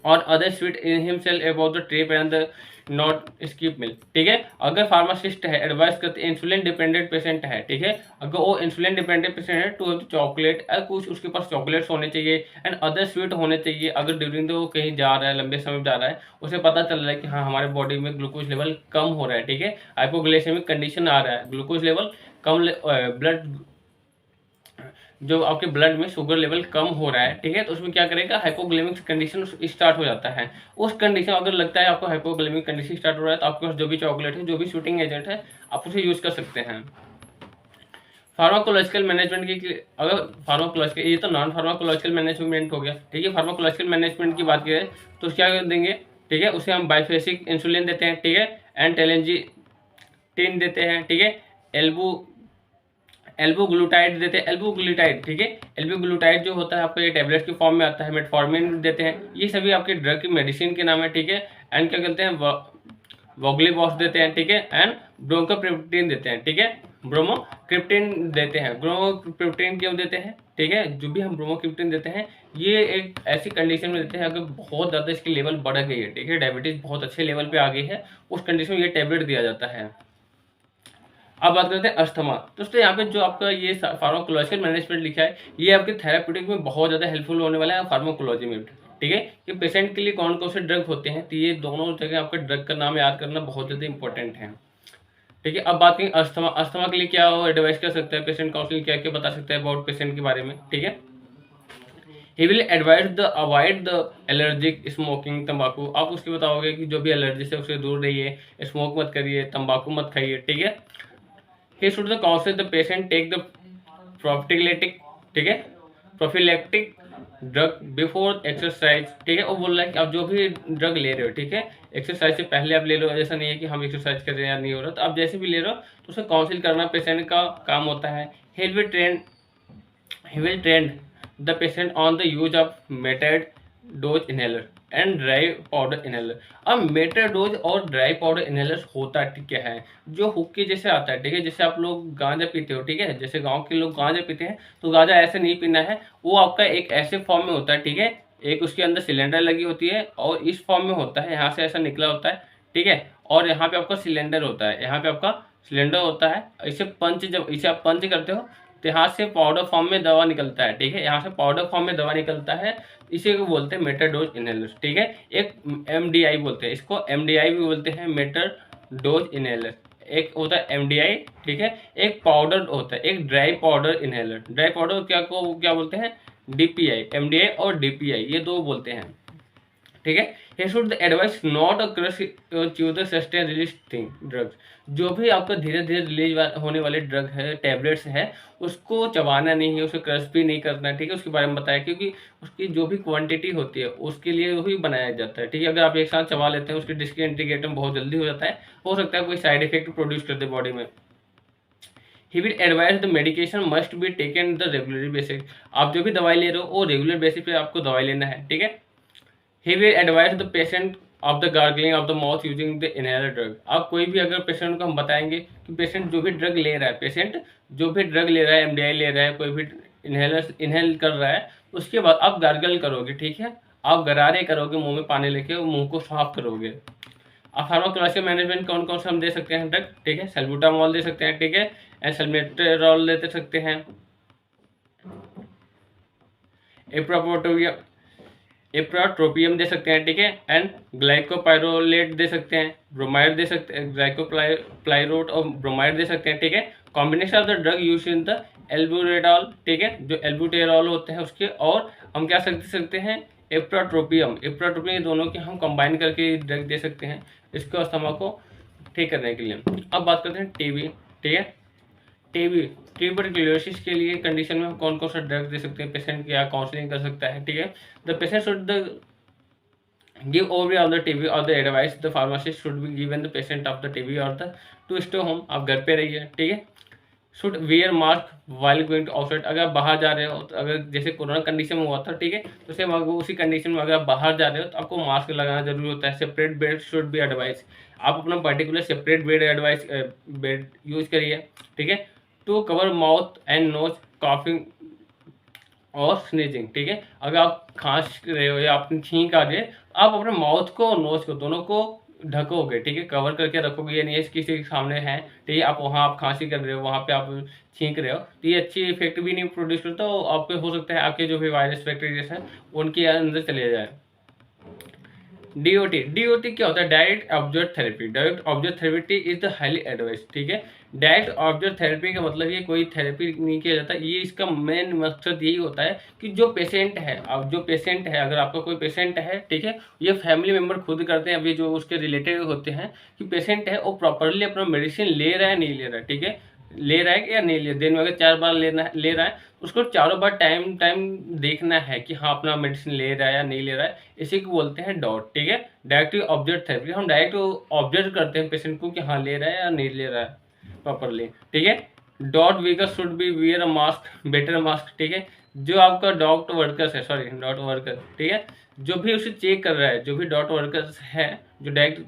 और other sweet in himself about the trip and the not skip milk, ठीक है, अगर फार्मासिस्ट है एडवाइस करते इंसुलिन डिपेंडेंट पेशेंट है, ठीक है, अगर वो इंसुलिन डिपेंडेंट पेशेंट है तो चॉकलेट कुछ उसके पास चॉकलेट्स होने चाहिए एंड अदर स्वीट होने चाहिए, अगर ड्यूरिंग वो कहीं जा रहा है लंबे समय जा रहा है उसे पता चल रहा है कि हाँ हमारे बॉडी में ग्लूकोज लेवल कम हो रहा है, ठीक है, हाइपोग्लाइसेमिक कंडीशन आ रहा है, ग्लूकोज लेवल कम, ब्लड जो आपके ब्लड में शुगर लेवल कम हो रहा है, ठीक है, तो उसमें क्या करेगा हाइपोग्लाइमिक कंडीशन स्टार्ट हो जाता है। उस कंडीशन अगर लगता है आपको हाइपोग्लाइमिक कंडीशन स्टार्ट हो रहा है तो आपके पास जो भी चॉकलेट है जो भी शूटिंग एजेंट है आप उसे यूज कर सकते हैं। फार्माकोलॉजिकल मैनेजमेंट की अगर फार्माकोलॉजिकल, ये तो नॉन फार्माकोलॉजिकल मैनेजमेंट हो गया, ठीक है, फार्माकोलॉजिकल मैनेजमेंट की बात करें तो क्या देंगे, ठीक है, उसे हम बाइफेसिक इंसुलिन देते हैं, ठीक है, एंड टेलेंजिटिन देते हैं, ठीक है, एल्बो ग्लूटाइड देते हैं, एल्बो ग्लूटाइड, ठीक है, एल्बो ग्लूटाइड जो होता है आपको ये टेबलेट के फॉर्म में आता है, मेटफॉर्मिन देते हैं, ये सभी आपके ड्रग की मेडिसिन के नाम है, ठीक है, एंड क्या कहते हैं वोग्लीबॉस देते हैं, ठीक है, एंड ब्रोंकोप्रिप्टिन देते हैं, ठीक है, ब्रोमोक्रिप्टिन देते हैं, ब्रोमोक्रिप्टिन क्यों देते हैं, ठीक है, जो भी हम ब्रोमोक्रिप्टिन देते हैं ये एक ऐसी कंडीशन में देते हैं अगर बहुत ज़्यादा इसकी लेवल बढ़ गई है, ठीक है, डायबिटीज बहुत अच्छे लेवल पे आ गई है उस कंडीशन में ये टेबलेट दिया जाता है। अब बात करते हैं अस्थमा। दोस्तों यहाँ पे जो आपका ये फार्माकोलॉजिकल मैनेजमेंट लिखा है, ये आपके थेराप्यूटिक में बहुत ज़्यादा हेल्पफुल होने वाला है फार्माकोलॉजी में, ठीक है, कि पेशेंट के लिए कौन कौन से ड्रग होते हैं, तो ये दोनों जगह आपका ड्रग का नाम याद करना बहुत ज़्यादा इंपॉर्टेंट है, ठीक है। अब बात करें अस्थमा। अस्थमा के लिए क्या एडवाइस कर सकता है पेशेंट काउंसलिंग, क्या क्या बता सकता है अबाउट पेशेंट के बारे में, ठीक है। He will advise the avoid the allergic smoking, तंबाकू। आप उसके बताओगे कि जो भी एलर्जी से उससे दूर रहिए, स्मोक मत करिए, तंबाकू मत खाइए, ठीक है। He should the counsel the patient take the prophylactic, ठीक है, प्रोफिलेक्टिक ड्रग बिफोर एक्सरसाइज, ठीक है। वो बोल रहा है कि आप जो भी ड्रग ले रहे हो, ठीक है, एक्सरसाइज से पहले आप ले लो। ऐसा नहीं है कि हम एक्सरसाइज कर रहे हैं या नहीं हो रहा, तो आप जैसे भी ले रहे हो तो उसे काउंसिल करना पेशेंट का काम होता है। He will train the patient on the use of metered dose inhaler and dry powder inhaler. अब मेटर डोज और ड्राई पाउडर इनहेलर होता क्या है, जो हुक्के जैसे आता है, ठीक है, जैसे आप लोग गांजा पीते हो, ठीक है, जैसे गांव के लोग गांजा पीते हैं, तो गांजा ऐसे नहीं पीना है, वो आपका एक ऐसे फॉर्म में होता है, ठीक है, एक उसके अंदर सिलेंडर लगी होती है और इस फॉर्म में होता है, यहाँ से ऐसा निकला होता है, ठीक है, और यहाँ पे आपका सिलेंडर होता है, यहाँ पे आपका सिलेंडर होता है। इसे पंच, जब इसे आप पंच करते हो तो यहाँ से पाउडर फॉर्म में दवा निकलता है, ठीक है, यहाँ से पाउडर फॉर्म में दवा निकलता है, इसे को बोलते हैं मेटर डोज इनहेलर, ठीक है। एक एमडीआई बोलते हैं इसको, एमडीआई भी बोलते हैं मेटर डोज इनहेलर। एक होता है एमडीआई, ठीक है, एक पाउडर होता है, एक dry powder inhaler. Dry powder क्या बोलते हैं, डीपीआई, एमडीआई और डीपीआई, ये दो बोलते हैं, ठीक है। he should advise not a crush chew the sustain release thing drugs। जो भी आपका धीरे धीरे रिलीज होने वाले ड्रग है, टैबलेट्स है, उसको चबाना नहीं है, उसे क्रश भी नहीं करना है, ठीक है। उसके बारे में बताया, क्योंकि उसकी जो भी क्वांटिटी होती है उसके लिए वही बनाया जाता है, ठीक है। अगर आप एक साथ चबा लेते हैं उसकी डिसइंटीग्रेशन बहुत जल्दी हो जाता है, हो सकता है कोई साइड इफेक्ट प्रोड्यूस कर दे बॉडी में। He will advise the medication must be taken the regular basis. आप जो भी दवाई ले रहे हो वो रेगुलर बेसिस पे आपको दवाई लेना है, ठीक है। He will advise the patient of the gargling of the mouth using the inhaler drug। अब कोई भी अगर पेशेंट को हम बताएंगे कि पेशेंट जो भी ड्रग ले रहा है, पेशेंट जो भी ड्रग ले रहा है, एमडीआई ले रहा है, कोई भी इनहेल कर रहा है, उसके बाद आप गार्गल करोगे, ठीक है, आप गरारे करोगे, मुंह में पानी लेके मुंह को साफ करोगे। अब फार्माकोलॉजिकल मैनेजमेंट कौन कौन से हम दे सकते हैं ड्रग, ठीक है, सल्बुटामॉल दे सकते हैं, ठीक है, एसल्मेट्रोल दे सकते हैं, एप्राट्रोपियम दे सकते हैं, ठीक है, एंड ग्लाइकोपाइरोलेट दे सकते हैं, ब्रोमाइड दे सकते हैं, ग्लाइकोप्लाइरोट और ब्रोमाइड दे सकते हैं, ठीक है। Combination of the drug use in the albuterol, ठीक है, जो एल्ब्यूटेरॉल होते हैं उसके, और हम क्या सकते हैं एप्राट्रोपियम, ये दोनों के हम कंबाइन करके ड्रग दे सकते हैं इसको अस्थमा को ठीक करने के लिए। अब बात करते हैं टीबी, ठीक है, टीबी ट्यूबरक्लोसिस के लिए कंडीशन में हम कौन कौन सा ड्रग दे सकते हैं, पेशेंट क्या काउंसलिंग कर सकता है, ठीक है। The patient should the give overview of the TB और the advice the pharmacist should be given the patient of the TB और द टू स्टे होम। आप घर पे रहिए, ठीक है। Should wear mask while going to outside. अगर बाहर जा रहे हो तो, अगर जैसे कोरोना कंडीशन में हुआ था, ठीक है, तो सेम उसी कंडीशन में अगर आप बाहर जा रहे हो तो आपको मास्क लगाना जरूरी होता है। Separate bed should be advice. आप अपना पर्टिकुलर सेपरेट बेड यूज करिए, ठीक है, to cover mouth and nose coughing और स्नीजिंग, ठीक है। अगर आप खांस रहे हो या आप छींक आ रही है, आप अपने माउथ को और नोज को दोनों को ढकोगे, ठीक है, कवर करके रखोगे, ये नहीं है किसी के सामने है, ठीक है, आप वहाँ आप खांसी कर रहे हो, वहाँ पे आप छींक रहे हो, तो ये अच्छी इफेक्ट भी नहीं प्रोड्यूस करता, तो आपको हो सकता है आपके जो भी वायरस बैक्टीरिया है उनके अंदर चले जाए। डीओटी क्या होता है, direct observe therapy. Direct observe therapy is the highly advice, ठीक है। डायरेक्ट ऑब्जर्व थेरेपी का मतलब ये कोई थेरेपी नहीं किया जाता, ये इसका मेन मकसद यही होता है कि जो पेशेंट है, अब जो पेशेंट है, अगर आपका कोई पेशेंट है, ठीक है, ये फैमिली मेम्बर खुद करते हैं, अभी जो उसके रिलेटेड होते हैं कि पेशेंट है वो प्रॉपरली अपना मेडिसिन ले रहा है नहीं ले रहा है, ठीक है, ले रहा है या नहीं ले, दिन में अगर 4 बार ले रहा है उसको चारों बार टाइम देखना है कि हाँ अपना मेडिसिन ले रहा है या नहीं ले रहा है, इसी को बोलते हैं डॉट, ठीक है। डायरेक्ट ऑब्जर्व थेरेपी, हम डायरेक्ट ऑब्जर्व करते हैं पेशेंट को कि हाँ ले रहा है या नहीं ले रहा है प्रॉपरली, ठीक है। Dot weaker should be wear a mask, better mask, ठीक है। जो आपका डॉट वर्कर्स है, सॉरी डॉट वर्कर, ठीक है, जो भी उसे चेक कर रहा है, जो भी डॉट वर्कर्स है, जो डायरेक्ट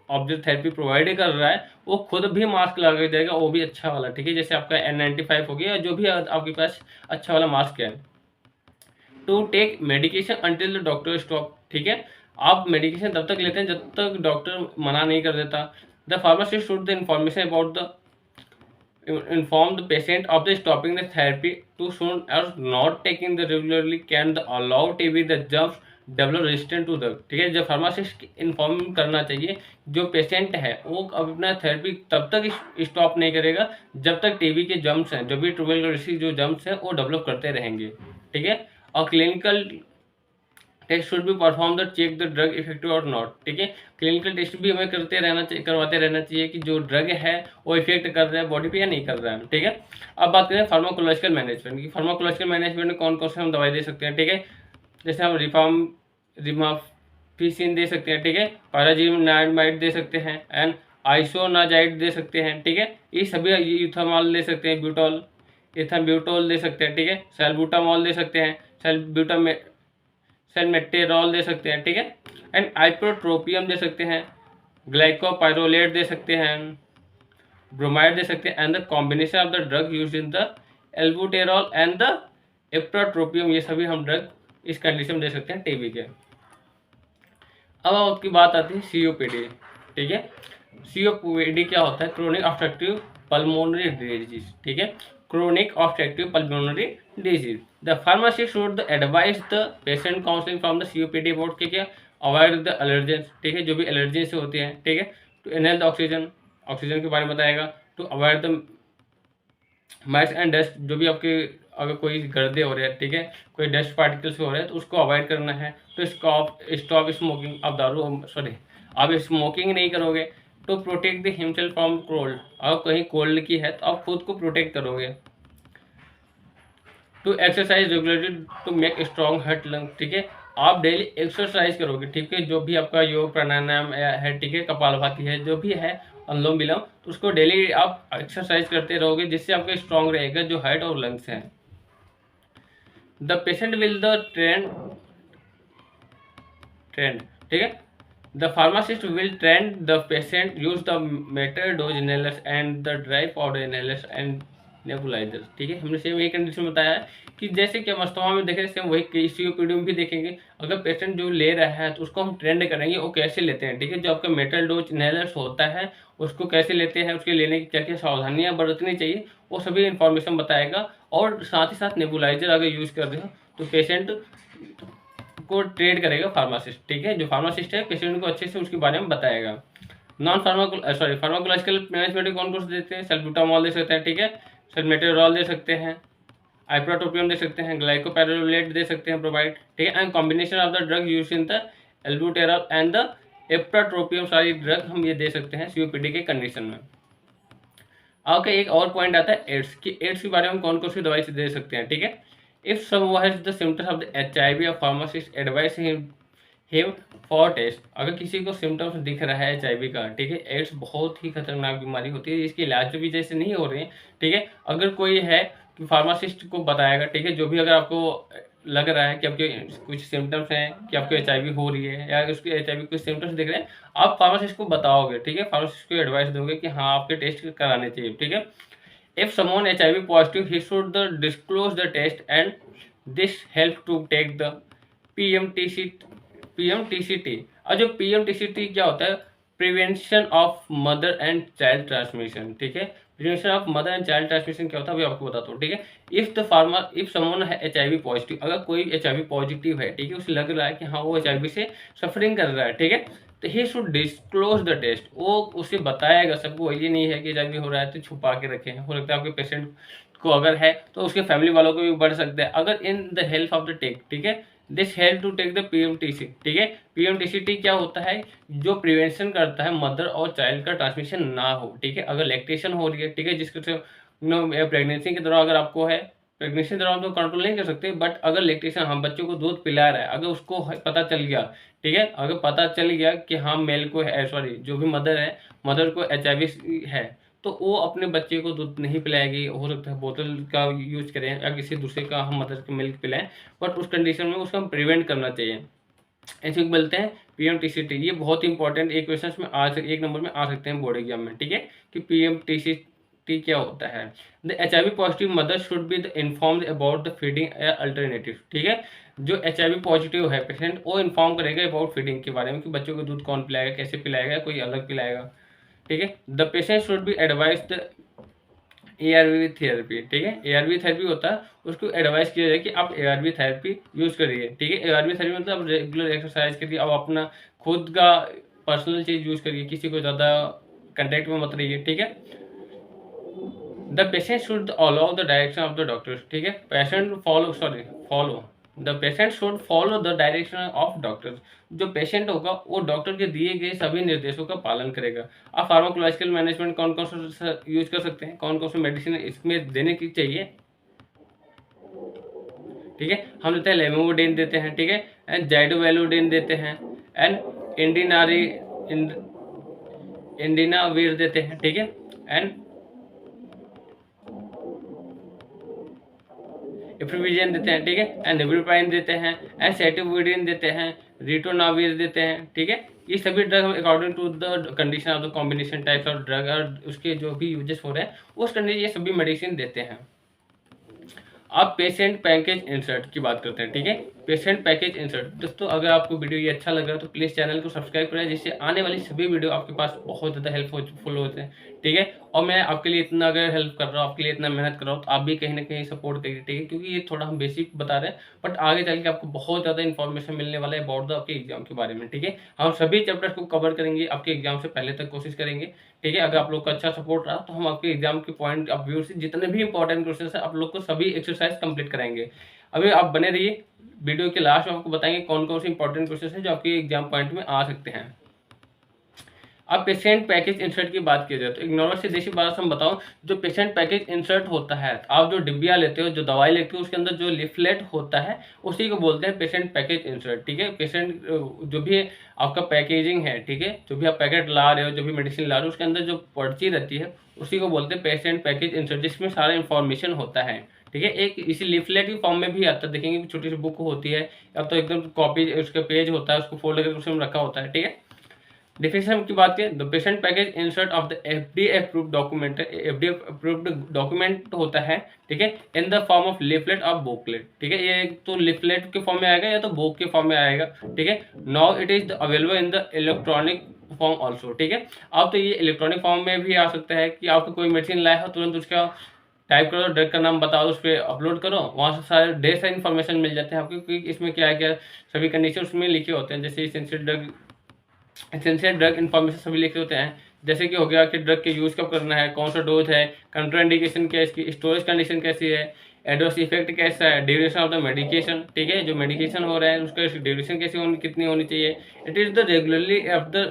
ऑब्जर्व थेरेपी प्रोवाइड कर रहा है, वो खुद भी मास्क लगा के देगा, वो भी अच्छा वाला, ठीक है, जैसे आपका N95 हो गया, जो भी आपके पास अच्छा वाला मास्क है। To take medication until the doctor stop, ठीक है, आप मेडिकेशन तब तक लेते हैं जब तक डॉक्टर मना नहीं कर देता। The pharmacist should the information about the inform the patient of the stopping the therapy too soon or not taking the regularly can the allow TB the germs develop resistant to the, ठीक है। जब pharmacist inform करना चाहिए जो patient है वो अपना therapy तब तक स्टॉप नहीं करेगा जब तक टीबी के जम्स हैं, जो भी ट्यूबरकुलोसिस जो जम्स हैं वो डेवलप करते रहेंगे, ठीक है। और clinical test should be perform the check the drug effective और नॉट, ठीक है। क्लिनिकल टेस्ट भी हमें करवाते रहना चाहिए कि जो ड्रग है वो इफेक्ट कर रहा है बॉडी पे या नहीं कर रहा है, ठीक है। अब बात करें फार्माकोलॉजिकल मैनेजमेंट की। फार्माकोलॉजिकल मैनेजमेंट में कौन कौन से हम दवाई दे सकते हैं, ठीक है। जैसे हम रिमाफिसिन दे सकते हैं, ठीक है। पाराजीनामाइड दे सकते हैं एंड आइसोनाजाइड दे सकते हैं, ठीक है। ये सभी यूथामॉल दे सकते हैं, ब्यूटॉल इथाम्ब्यूटोल दे सकते हैं, ठीक है। सैल्बुटामॉल दे सकते हैं, सेलमेटेरॉल दे सकते हैं, ठीक है। एंड आइप्रोट्रोपियम दे सकते हैं, ग्लाइकोपाइरोलेट दे सकते हैं, ब्रोमाइड दे सकते हैं and the combination of the drug use in the albuterol and the ipratropium, ये सभी हम ड्रग इस कंडीशन में दे सकते हैं टीबी के। अब आपकी बात आती है सीओपीडी, ठीक है। सीओपीडी क्या होता है? क्रोनिक ऑब्स्ट्रक्टिव पल्मोनरी डिजीज, ठीक है। Chronic obstructive pulmonary disease. The pharmacist should advise the patient counselling from the COPD about क्या अवॉइड द एलर्जेंस, ठीक है, जो भी एलर्जी से होती हैं, ठीक है। To inhale the oxygen, oxygen के बारे में बताएगा। To avoid the mites and dust, जो भी आपके अगर कोई गर्दे हो रहे हैं, ठीक है, कोई डस्ट पार्टिकल्स हो रहे हैं तो उसको अवॉइड करना है। तो स्टॉप स्मोकिंग, आप स्मोकिंग नहीं करोगे। To protect the himself from cold, अगर कहीं कोल्ड की है तो आप खुद को प्रोटेक्ट करोगे। To exercise regularly to make strong heart lung, ठीक है। आप डेली एक्सरसाइज करोगे, ठीक है, जो भी आपका योग प्राणायाम है, ठीक है, कपालभाति है, जो भी है अनुलोम विलोम, तो उसको डेली आप एक्सरसाइज करते रहोगे जिससे आपका स्ट्रॉन्ग रहेगा जो हार्ट और लंग्स हैं। The patient will the trained, ठीक है। The pharmacist will trained the patient use the metered dose inhalers and the dry powder inhalers and nebuliser, ठीक है। हमने सेम यही कंडीशन बताया है कि जैसे कि हम अस्थमा में देख रहे हैं सेम वही सीओपीडी में भी देखेंगे। अगर पेशेंट जो ले रहा है तो उसको हम ट्रेंड करेंगे वो कैसे लेते हैं, ठीक है। जो आपका मेटल डोज इनहेलर्स होता है उसको कैसे लेते हैं, उसके लेने की क्या क्या सावधानियां बरतनी चाहिए, वो सभी इन्फॉर्मेशन बताएगा। और साथ ही साथ नेबुलाइजर अगर यूज कर रहे हो तो पेशेंट को ट्रेड करेगा फार्मासिस्ट, ठीक है। जो फार्मासिस्ट है पेशेंट को अच्छे से उसके बारे में बताएगा। फार्माकोलॉजिकल मैनेजमेंट कौन कौन से देते हैं? सल्ब्यूटामॉल दे सकते हैं, ठीक है। सल्मेटेरॉल दे सकते हैं, आइप्रोट्रोपियम दे सकते हैं, ग्लाइकोपाइरोलेट दे सकते हैं, प्रोवाइड, ठीक है। And combination of the drug use in the albuterol and the ipratropium, सारी ड्रग हम ये दे सकते हैं सीओपीडी के कंडीशन में। ओके, एक और पॉइंट आता है एड्स की। एड्स के बारे में कौन कौन सी दवाई से दे सकते हैं, ठीक है। If someone has the symptoms of the HIV, a pharmacist advise him for test। अगर किसी को सिम्टम्स दिख रहा है HIV का, ठीक है, एड्स बहुत ही खतरनाक बीमारी होती है, इसकी इलाज भी जैसे नहीं हो रहे हैं, ठीक है। अगर कोई है कि फार्मासिस्ट को बताएगा, ठीक है, जो भी अगर आपको लग रहा है कि आपके कुछ सिम्टम्स हैं कि आपको HIV हो रही है या उसके HIV कुछ सिम्टम्स दिख रहे हैं, आप फार्मासिस्ट को बताओगे, ठीक है। फार्मासिस्ट को एडवाइस दोगे कि हाँ आपके टेस्ट कराने चाहिए, ठीक है। If someone HIV positive, he should disclose the test, and this help to take the PMTCT। और जो PMTCT क्या होता है? Prevention of mother and child transmission, ठीक है। Prevention of mother and child transmission क्या होता है अभी आपको बताता हूँ, ठीक है। इफ समवन है HIV पॉजिटिव, अगर कोई HIV पॉजिटिव है, ठीक है, उसे लग रहा है कि हाँ वो HIV से सफरिंग कर रहा है, ठीक है, तो he should disclose the test. वो उसे बताएगा सबको, ये नहीं है कि HIV हो रहा है तो छुपा के रखें। हो सकता है आपके पेशेंट को अगर है तो उसके फैमिली वालों को भी बढ़ सकता है। अगर in the help of the take, ठीक है, this help to take the PMTC, ठीक है। PMTCT क्या होता है? जो प्रिवेंशन करता है मदर और चाइल्ड का ट्रांसमिशन ना हो, ठीक है। अगर लैक्टेशन हो रही है, ठीक है, जिसके प्रेगनेंसी के दौरान अगर आपको है, प्रेगनेंसी के दौरान तो कंट्रोल नहीं कर सकते, बट अगर लैक्टेशन हम बच्चों को दूध पिला रहा है, अगर उसको पता चल गया, ठीक है, अगर पता चल गया कि हाँ मेल को है, सॉरी जो भी मदर है, मदर को HIV है, तो वो अपने बच्चे को दूध नहीं पिलाएगी। हो सकता है बोतल का यूज करें या किसी दूसरे का हम मदर के मिल्क पिलाएं, बट उस कंडीशन में उसको हम प्रिवेंट करना चाहिए। ऐसे बोलते हैं PMTCT। ये बहुत ही इंपॉर्टेंट एक क्वेश्चन में एक नंबर में आ सकते हैं बोर्ड एग्जाम में, ठीक है, कि PMTCT क्या होता है। The HIV positive mother should be informed about the feeding alternative, ठीक है। जो HIV पॉजिटिव है पेशेंट, वो इन्फॉर्म करेगा अबाउट फीडिंग के बारे में कि बच्चों को दूध कौन पिलाएगा, कैसे पिलाएगा, कोई अलग पिलाएगा, ठीक है। The patient should be advise the ARV therapy, ठीक है। ARV थेरेपी होता है, उसको एडवाइस किया जाए कि आप ARV थेरेपी यूज़ करिए, ठीक है। ARV थेरेपी मतलब आप रेगुलर एक्सरसाइज करिए, आप अपना खुद का पर्सनल चीज़ यूज़ करिए, किसी को ज़्यादा कंटेक्ट में मत रहिए, ठीक है। The patient should allow the direction of the doctor, ठीक है। Follow the patient should follow the direction of doctor. जो पेशेंट होगा वो डॉक्टर के दिए गए सभी निर्देशों का पालन करेगा। आप फार्माकोलॉजिकल मैनेजमेंट कौन कौन सा यूज कर सकते हैं, कौन कौन सी मेडिसिन इसमें देने की चाहिए, ठीक है। हम देते हैं लेमोडिन देते हैं, ठीक है, एंड जाइडोवैलोडिन देते हैं, एंड इंडिनावीर देते हैं, ठीक है, एंड इफ्रीविजन देते हैं, ठीक है, एंड निब्रोपाइन देते हैं, एंड सेटिविडिन देते हैं, रिटोनाविर देते हैं, ठीक है। ये सभी ड्रग हम according to the condition of the combination types of drug और उसके जो भी यूजेस हो रहे हैं उस कंडीशन ये सभी मेडिसिन देते हैं। अब पेशेंट पैकेज इंसर्ट की बात करते हैं, ठीक है। पेशेंट पैकेज इंसर्ट दोस्तों, अगर आपको वीडियो ये अच्छा लग रहा है तो प्लीज़ चैनल को सब्सक्राइब करें, जिससे आने वाली सभी वीडियो आपके पास बहुत ज़्यादा हेल्पफुल होते हैं, ठीक है। और मैं आपके लिए इतना अगर हेल्प कर रहा हूँ, आपके लिए इतना मेहनत कर रहा हूँ, तो आप भी कहीं ना कहीं सपोर्ट करिए, ठीक है, क्योंकि ये थोड़ा हम बेसिक बता रहे हैं, बट आगे चल के आपको बहुत ज़्यादा इन्फॉर्मेशन मिलने वाला है अबाउट द आपके एग्जाम के बारे में, ठीक है। हम सभी चैप्टर्स को कवर करेंगे, आपके एग्जाम से पहले तक कोशिश करेंगे, ठीक है। अगर आप लोग का अच्छा सपोर्ट रहा तो हम आपके एग्जाम के पॉइंट ऑफ व्यू से जितने भी इंपॉर्टेंट क्वेश्चन है आप लोग को सभी एक्सरसाइज कंप्लीट कराएंगे। अभी आप बने रहिए, वीडियो के लास्ट में आपको बताएंगे कौन कौन से इंपॉर्टेंट क्वेश्चन हैं जो आपके एग्जाम पॉइंट में आ सकते हैं। अब पेशेंट पैकेज इंसर्ट की बात की जाए तो एक नॉर्मल सी देसी बात हम बताऊं, जो पेशेंट पैकेज इंसर्ट होता है, आप जो डिब्बिया लेते हो, जो दवाई लेते हो, उसके अंदर जो लिफलेट होता है उसी को बोलते हैं पेशेंट पैकेज इंसर्ट, ठीक है। पेशेंट जो भी आपका पैकेजिंग है, ठीक है, जो भी आप पैकेट ला रहे हो, जो भी मेडिसिन ला रहे हो, उसके अंदर जो पर्ची रहती है उसी को बोलते हैं पेशेंट पैकेज इंसर्ट, जिसमें सारा इन्फॉर्मेशन होता है, ठीक है। एक इसी लिफलेट की फॉर्म में भी आता है, देखेंगे छोटी सी बुक होती है या तो एकदम कॉपी उसका पेज होता है, उसको फोल्ड करके उसमें रखा होता है, ठीक है। डिफिनेशन की बात करें, the patient package insert of the FDA approved document, FDA approved document होता है, ठीक है, in the form of leaflet और बुकलेट, ठीक है। ये तो लिफलेट के फॉर्म में आएगा या तो बुक के फॉर्म में आएगा, ठीक है। Now it is available in the electronic form also, ठीक है। अब तो ये इलेक्ट्रॉनिक फॉर्म में भी आ सकता है कि आपको कोई मेडिसिन लाया हो, तुरंत उसका टाइप करो, ड्रग का नाम बताओ, उस पर अपलोड करो, वहाँ से सारे ढेर सारे इन्फॉर्मेशन मिल जाते हैं आपको, क्योंकि इसमें क्या है, क्या सभी कंडीशन उसमें लिखे होते हैं, जैसे एसेंशियल ड्रग इन्फॉर्मेशन सभी लिखे होते हैं, जैसे कि हो गया कि ड्रग के यूज़ कब करना है, कौन सा डोज है, कंट्राइंडिकेशन क्या है, इसकी स्टोरेज कंडीशन कैसी है, एडवर्स इफेक्ट कैसा है, ड्यूरेशन ऑफ द मेडिकेशन, ठीक है, जो मेडिकेशन हो रहा है उसका ड्यूरेशन कैसी होनी, कितनी होनी चाहिए। It is the regularly of the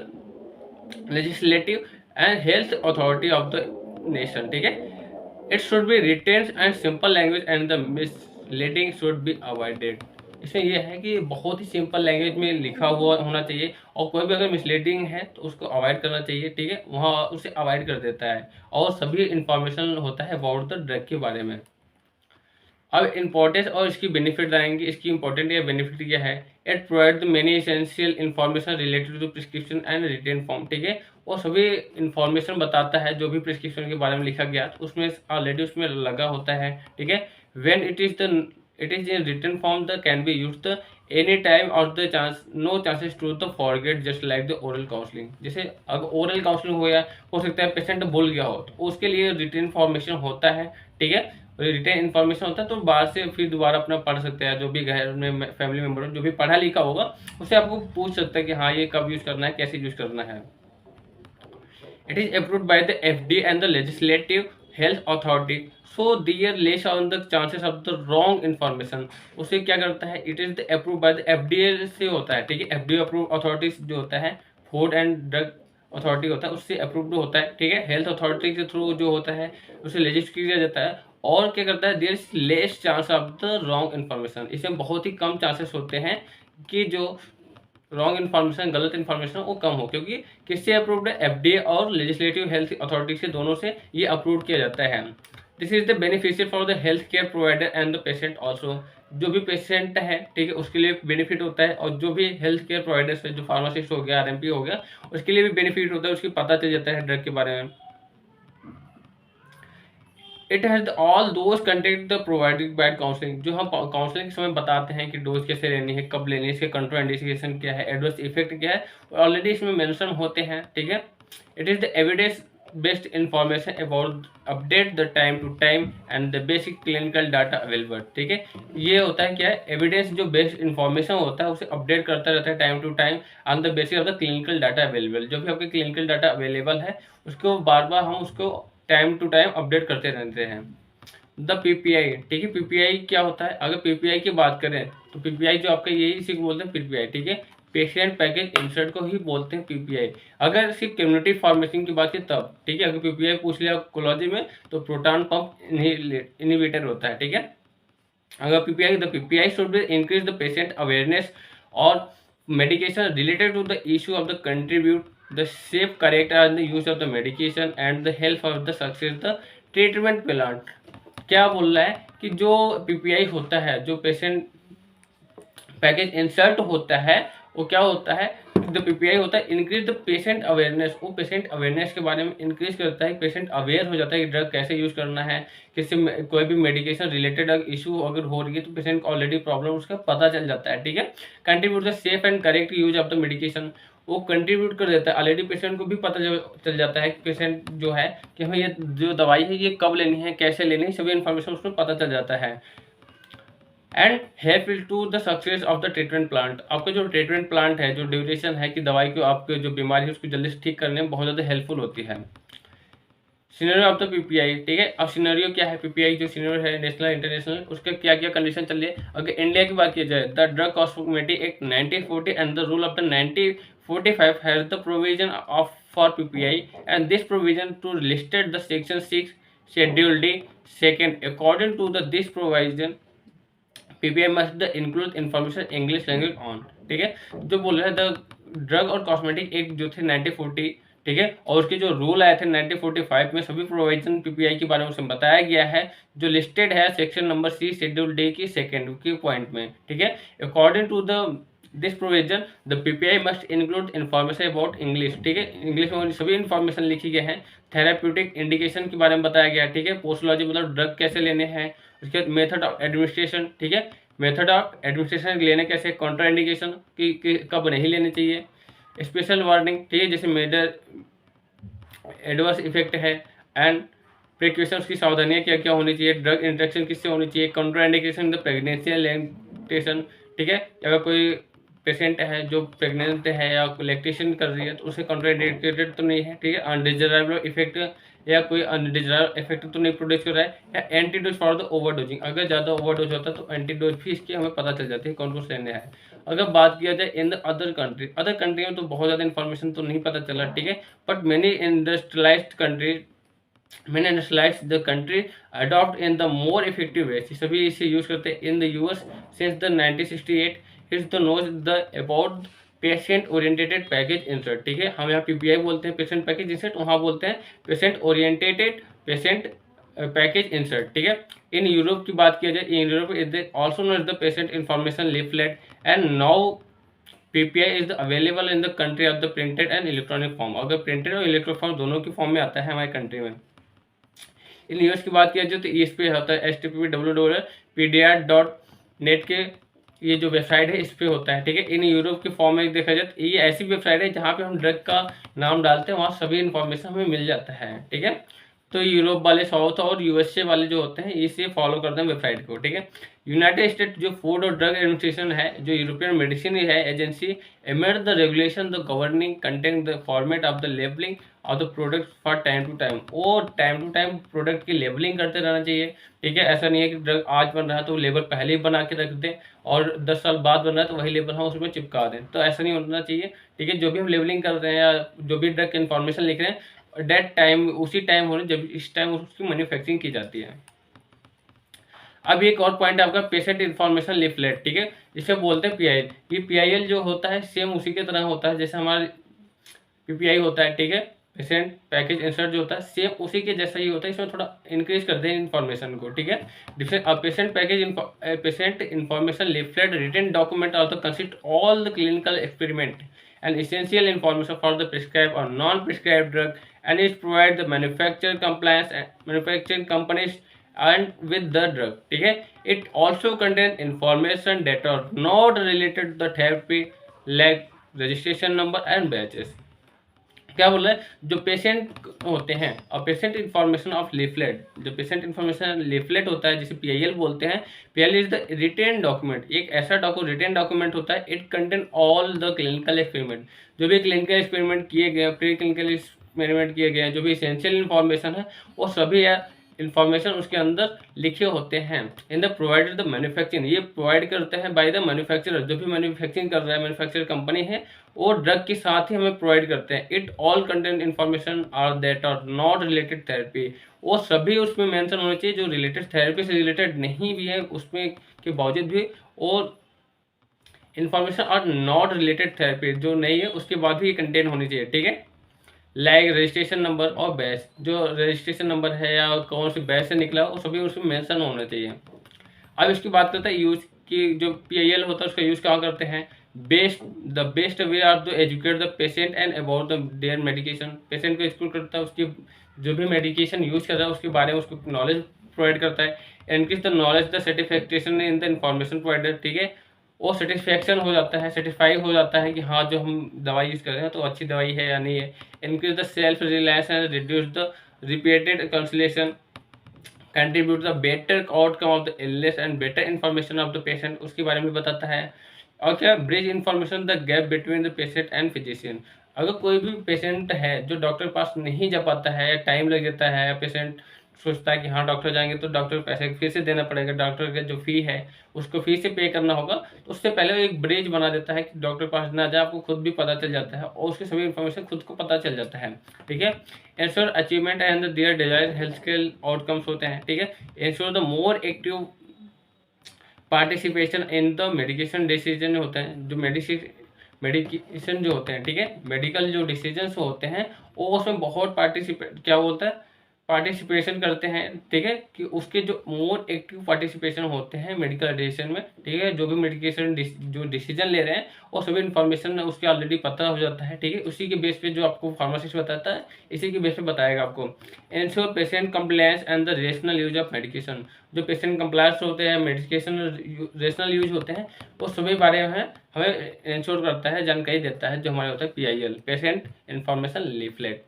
legislative and health authority of the nation, ठीक है। It should be written and simple language and the misleading should be avoided. इसमें यह है कि बहुत ही सिंपल लैंग्वेज में लिखा हुआ होना चाहिए, और कोई भी अगर मिसलीडिंग है तो उसको अवॉइड करना चाहिए, ठीक है, वहाँ उसे अवॉइड कर देता है, और सभी इंफॉर्मेशन होता है अबाउट द ड्रग के बारे में। अब इम्पोर्टेंस और इसकी बेनिफिट आएंगे, इसकी इंपॉर्टेंट या बेनिफिट क्या है, it provide many essential information related to prescription and written form, ठीक है। और सभी इन्फॉर्मेशन बताता है जो भी प्रिस्क्रिप्शन के बारे में लिखा गया तो उसमें ऑलरेडी उसमें लगा होता है, ठीक है। When it is in written form the can be use the any time और the chance no chances to the forget just like the oral counselling. जैसे अगर ओरल काउंसलिंग हो सकता है पेशेंट भूल गया हो, तो उसके लिए रिटन इन्फॉर्मेशन होता है, ठीक है, रिटन इन्फॉर्मेशन होता है, तो बाद से फिर दोबारा अपना पढ़ सकते हैं, जो भी घर में फैमिली मेम्बर जो भी पढ़ा लिखा होगा उससे आपको पूछ सकता है कि हाँ ये कब यूज़ करना है, कैसे यूज़ करना है। It is approved by the FDA and the legislative health authority. So there less on the chances of the wrong information. उसे क्या करता है, it is the approved by the FDA से होता है, ठीक है। FDA approved authority जो होता है, फूड एंड ड्रग अथॉरिटी होता है, उससे अप्रूव्ड होता है, ठीक है। हेल्थ अथॉरिटी के थ्रू जो होता है उसे रजिस्टर किया जाता है, और क्या करता है, there is less chance of the wrong information. इसमें बहुत ही कम चांसेस होते हैं कि जो रॉन्ग इन्फॉर्मेशन, गलत इन्फॉर्मेशन वो कम हो, क्योंकि किससे अप्रूव्ड है, FDA और लेजिस्लेटिव हेल्थ अथॉरिटी से, दोनों से ये अप्रूव किया जाता है। This is the beneficial for the health care provider and the patient also. जो भी पेशेंट है, ठीक है, उसके लिए बेनिफिट होता है, और जो भी हेल्थ केयर प्रोवाइडर्स है, जो फार्मासिस्ट हो गया, RMP हो गया, उसके लिए भी बेनिफिट होता है, उसकी पता चल जाता है ड्रग के बारे में। It has all those content the provided by counselling. जो हम काउंसलिंग के समय बताते हैं कि डोज कैसे लेनी है, कब लेनी है, इसके कंट्रोल इंडिकेशन क्या है, एडवर्स इफेक्ट क्या है, ऑलरेडी इसमें मेंशन होते हैं, ठीक है। It is the evidence best information about update the time to time and the basic clinical data available. ठीक है, ये होता है क्या है, एविडेंस जो बेस्ट इंफॉर्मेशन होता है उसे अपडेट करता रहता है time to time on the basis of the clinical data available. जो भी आपके क्लिनिकल डाटा अवेलेबल है उसको बार बार हम उसको टाइम टू टाइम अपडेट करते रहते हैं। द पीपीआई, ठीक है, पीपीआई क्या होता है, अगर पीपीआई की बात करें तो पीपीआई जो आपका यही इसी को बोलते हैं पीपीआई। ठीक है, पेशेंट पैकेज इंसर्ट को ही बोलते हैं पीपीआई। अगर सिर्फ कम्युनिटी फार्मेसी की बात की तब, ठीक है, अगर पीपीआई पूछ लिया कोलॉजी में तो प्रोटॉन पंप इनहिबिटर होता है। ठीक है, अगर PPI, the PPI should be increase the patient awareness और medication related to the issue of the contribute the safe correct and the use of the medication and the health of the success the treatment plan। क्या बोल रहा है कि जो PPI होता है, जो पेशेंट पैकेज इंसर्ट होता है, वो क्या होता है, द पीपीआई होता है इंक्रीज द पेशेंट अवेयरनेस। वो पेशेंट अवेयरनेस के बारे में इंक्रीज करता है, पेशेंट अवेयर हो जाता है कि ड्रग कैसे यूज करना है, किसी कोई भी मेडिकेशन रिलेटेड इशू अगर हो रही है तो पेशेंट को ऑलरेडी प्रॉब्लम उसका पता चल जाता है। ठीक है, contribute the safe and correct use of the medication, वो कंट्रीब्यूट कर देता है, ऑलरेडी पेशेंट को भी पता चल जाता है कि पेशेंट जो है कि हमें ये जो दवाई है ये कब लेनी है, कैसे लेनी है, सभी इन्फॉर्मेशन उसमें पता चल जाता है। And helpful to the success of the treatment plant, आपका जो ट्रीटमेंट प्लांट है, जो ड्यूरेशन है कि दवाई को आपके जो बीमारी है उसको जल्दी से ठीक करने में बहुत ज़्यादा हेल्पफुल होती है। सिनेरियो ऑफ द पीपीआई, ठीक है, अब सिनेरियो क्या है, पीपीआई जो सिनेरियो है नेशनल इंटरनेशनल, उसके क्या क्या कंडीशन चल रही है। अगर इंडिया की बात की जाए, the drug cosmetic act 1940 and the rule of the 1945 has the provision of for PPI and this provision to listed the section 6 schedule D second according to the this provision PPI must include information English language on. ठीक है, जो बोल रहे हैं the drug और cosmetic act जो थे 1940, ठीक है, और उसके जो रूल आए थे 1945 में सभी प्रोविजन पीपीआई के बारे में उसमें बताया गया है, जो लिस्टेड है section number C schedule D की सेकेंड की पॉइंट में। ठीक है, according to the this provision the PPI must include information about English. ठीक है, इंग्लिश में सभी इन्फॉर्मेशन लिखी गए हैं। थेराप्यूटिक इंडिकेशन के बारे में बताया गया है। ठीक है, पोस्टोलॉजी मतलब ड्रग कैसे लेने हैं, उसके बाद मेथड ऑफ एडमिनिस्ट्रेशन, ठीक है, मेथड ऑफ एडमिनिस्ट्रेशन लेने कैसे, काउंटर इंडिकेशन की कब नहीं लेनी चाहिए, स्पेशल वार्निंग, ठीक है, जैसे मेजर एडवर्स इफेक्ट है एंड प्रिकॉशन की सावधानियाँ क्या क्या होनी चाहिए, ड्रग इंट्रैक्शन किससे होनी चाहिए, counter indication the pregnancy lactation. ठीक है, अगर कोई पेशेंट है जो प्रेग्नेंट है या लैक्टेशन कर रही है तो उसे काउंटर इंडिकेटेड तो नहीं है। ठीक है, अनडिजायरेबल इफेक्ट या कोई अनडिजायरेबल इफेक्ट तो नहीं प्रोड्यूस कर रहा है, या एंटीडोज फॉर द ओवरडोजिंग, अगर ज़्यादा ओवरडोज होता है तो एंटीडोज भी इसकी हमें पता चल जाती है कौन कौन से लेने हैं। अगर बात किया जाए इन द अदर कंट्री में तो बहुत ज़्यादा इन्फॉर्मेशन तो नहीं पता चला। ठीक है, बट मैनी इंडस्ट्रियलाइज्ड कंट्रीज मैंने industrialise the country adopt in the more effective way, सभी इसे यूज करते हैं। In the US since the 1968 it's the nose the about patient oriented package insert. ठीक है, हम यहाँ पीपीआई बोलते हैं पेशेंट पैकेज इंसर्ट, वहाँ बोलते हैं patient oriented patient package insert. ठीक है, इन यूरोप की बात किया जाए, in Europe is also knows the patient information leaflet and now PPI is available in the country of the printed and electronic form, अगर प्रिंटेड और electronic form दोनों की फॉर्म में आता है हमारी कंट्री में। इन यूएस की बात किया जाए तो इस पे होता है http://pediat.net के ये जो वेबसाइट है इस पे होता है। ठीक है, इन यूरोप के फॉर्म में देखा जाए तो ये ऐसी वेबसाइट है जहाँ पे हम ड्रग का नाम डालते हैं, वहाँ सभी इन्फॉर्मेशन हमें मिल जाता है। ठीक है, तो यूरोप वाले, साउथ और यूएसए वाले जो होते हैं इसे फॉलो करते हैं वेबसाइट को। ठीक है, यूनाइटेड स्टेट जो फूड और ड्रग एडमिनिस्ट्रेशन है, जो यूरोपियन मेडिसिन है agency, amend the regulation the governing content the format of the labelling of the product for time to time, और टाइम टू टाइम प्रोडक्ट की लेबलिंग करते रहना चाहिए। ठीक है, ऐसा नहीं है कि ड्रग आज बन रहा है तो लेबल पहले ही बना के रख दें और 10 साल बाद बन रहा है तो वही लेबल हम उसमें चिपका दें, तो ऐसा नहीं होना चाहिए। ठीक है, जो भी हम लेबलिंग कर रहे हैं या जो भी ड्रग की इन्फॉर्मेशन लिख रहे हैं डेट टाइम उसी टाइम होने जब इस टाइम उसकी मैन्युफैक्चरिंग की जाती है। अब एक और पॉइंट आपका पेशेंट इन्फॉर्मेशन लीफलेट। ठीक है, जिसे बोलते हैं पीआईएल। ये पीआईएल जो होता है सेम उसी के तरह होता है जैसे हमारा पीपीआई होता है। ठीक है, पेशेंट पैकेज इंसर्ट जो होता है सेम उसी के जैसा ही होता है, इसमें थोड़ा इंक्रीज करते हैं इन्फॉर्मेशन को। ठीक है, patient package patient information leaflet written document also consist all the clinical experiment and essential information for the prescribed or non-prescribed drug, and it provides the manufacturer compliance and manufacturing companies and with the drug. ठीक है, it also contains information that are not related to the therapy like registration number and batches. क्या बोल रहा है, जो patient होते हैं और पेशेंट इंफॉर्मेशन ऑफ लीफलेट, जो पेशेंट इंफॉर्मेशन लीफलेट होता है जिसे पीआईएल बोलते हैं। PIL is the written document, एक ऐसा रिटेन डॉक्यूमेंट होता है। It contain all the clinical experiment, जो भी क्लिनिकल एक्सपेरिमेंट किए गए, प्री क्लिनिकल एक्सपेरिमेंट किए गए, जो भी एसेंशियल इन्फॉर्मेशन है वो सभी इंफॉर्मेशन उसके अंदर लिखे होते हैं। In the provided the manufacturing, ये प्रोवाइड करते हैं बाय द मैन्युफैक्चरर, जो भी मैन्युफैक्चरिंग कर रहा है, मैन्युफैक्चर कंपनी है, वो ड्रग के साथ ही हमें प्रोवाइड करते हैं। It all content information are that are not related therapy, वो सभी उसमें मेंशन होने चाहिए जो रिलेटेड थेरेपी से रिलेटेड नहीं भी है उसमें के बावजूद भी, और information are not related therapy जो नहीं है उसके बाद भी ये कंटेंट होनी चाहिए, ठीक है। लाइक रजिस्ट्रेशन नंबर और बैच, जो रजिस्ट्रेशन नंबर है या कौन सी बैच से निकला वो सभी उसमें मेंशन होने चाहिए। अब इसकी बात करते हैं यूज की, जो पीआईएल होता है उसका यूज कहाँ करते हैं। Best way are to educate the patient and about the their medication, patient को एजुकेट करता है, उसकी जो भी मेडिकेशन यूज कर रहा है उसके बारे में उसको नॉलेज प्रोवाइड करता है। Increase the knowledge the satisfaction in the information provider, ठीक है, वो सेटिस्फेक्शन हो जाता है, सेटिस्फाई हो जाता है कि हाँ जो हम दवाई यूज कर रहे हैं तो अच्छी दवाई है या नहीं है। Increase the self reliance and reduce the repeated consolation, contribute the better outcome of the illness and better information of the patient, उसके बारे में बताता है। और क्या, bridge information the gap between the patient and physician, अगर कोई भी पेशेंट है जो डॉक्टर के पास नहीं जा पाता है, टाइम लग जाता है, पेशेंट सोचता है कि हाँ डॉक्टर जाएंगे तो डॉक्टर पैसे फिर से देना पड़ेगा, डॉक्टर का जो फी है उसको फी से पे करना होगा, तो उससे पहले वो एक ब्रिज बना देता है कि डॉक्टर के पास ना जाए, आपको खुद भी पता चल जाता है और उसकी सभी इन्फॉर्मेशन खुद को पता चल जाता है, ठीक है। Ensure achievement and there Dzire health care outcomes होते हैं, ठीक है। Ensure the more active participation in the medication decision होते हैं, जो मेडिकेशन जो होते हैं, ठीक है, मेडिकल जो डिसीजन होते हैं वो उसमें बहुत क्या बोलता है, पार्टिसिपेशन करते हैं, ठीक है, कि उसके जो मोर एक्टिव पार्टिसिपेशन होते हैं मेडिकल डिसीजन में, ठीक है, जो भी मेडिकेशन जो डिसीजन ले रहे हैं वो सभी इन्फॉर्मेशन उसके ऑलरेडी पता हो जाता है, ठीक है, उसी के बेस पे जो आपको फार्मासिस्ट बताता है इसी के बेस पे बताएगा आपको। Ensure patient compliance and the rational use of medication, जो पेशेंट कंप्लायंस होते हैं, मेडिकेशन रेशनल यूज होते हैं, वो सभी बारे में हमें इंश्योर करता है, जानकारी देता है, जो हमारे होता है पीआईएल, पेशेंट इंफॉर्मेशन लीफलेट।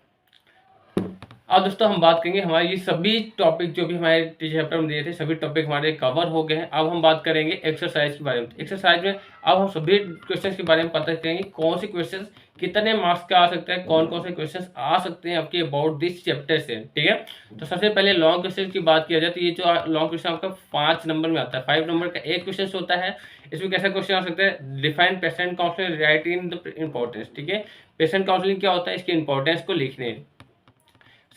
अब दोस्तों हम बात करेंगे, हमारे ये सभी टॉपिक जो भी हमारे चैप्टर में दिए थे सभी टॉपिक हमारे कवर हो गए हैं। अब हम बात करेंगे एक्सरसाइज के बारे में। एक्सरसाइज में अब हम सभी क्वेश्चंस के बारे में पता करेंगे, कौन से क्वेश्चंस कितने मार्क्स का आ सकता है, कौन कौन से क्वेश्चंस आ सकते हैं आपके अबाउट दिस चैप्टर से, ठीक है। तो सबसे पहले लॉन्ग क्वेश्चन की बात किया जाए तो ये जो लॉन्ग क्वेश्चन आपका 5 नंबर में आता है, 5 नंबर का एक क्वेश्चन होता है। इसमें कैसा क्वेश्चन आ सकता है, define patient counselling right in the importance, ठीक है, पेशेंट काउंसलिंग क्या होता है इसके इंपॉर्टेंस को लिखने।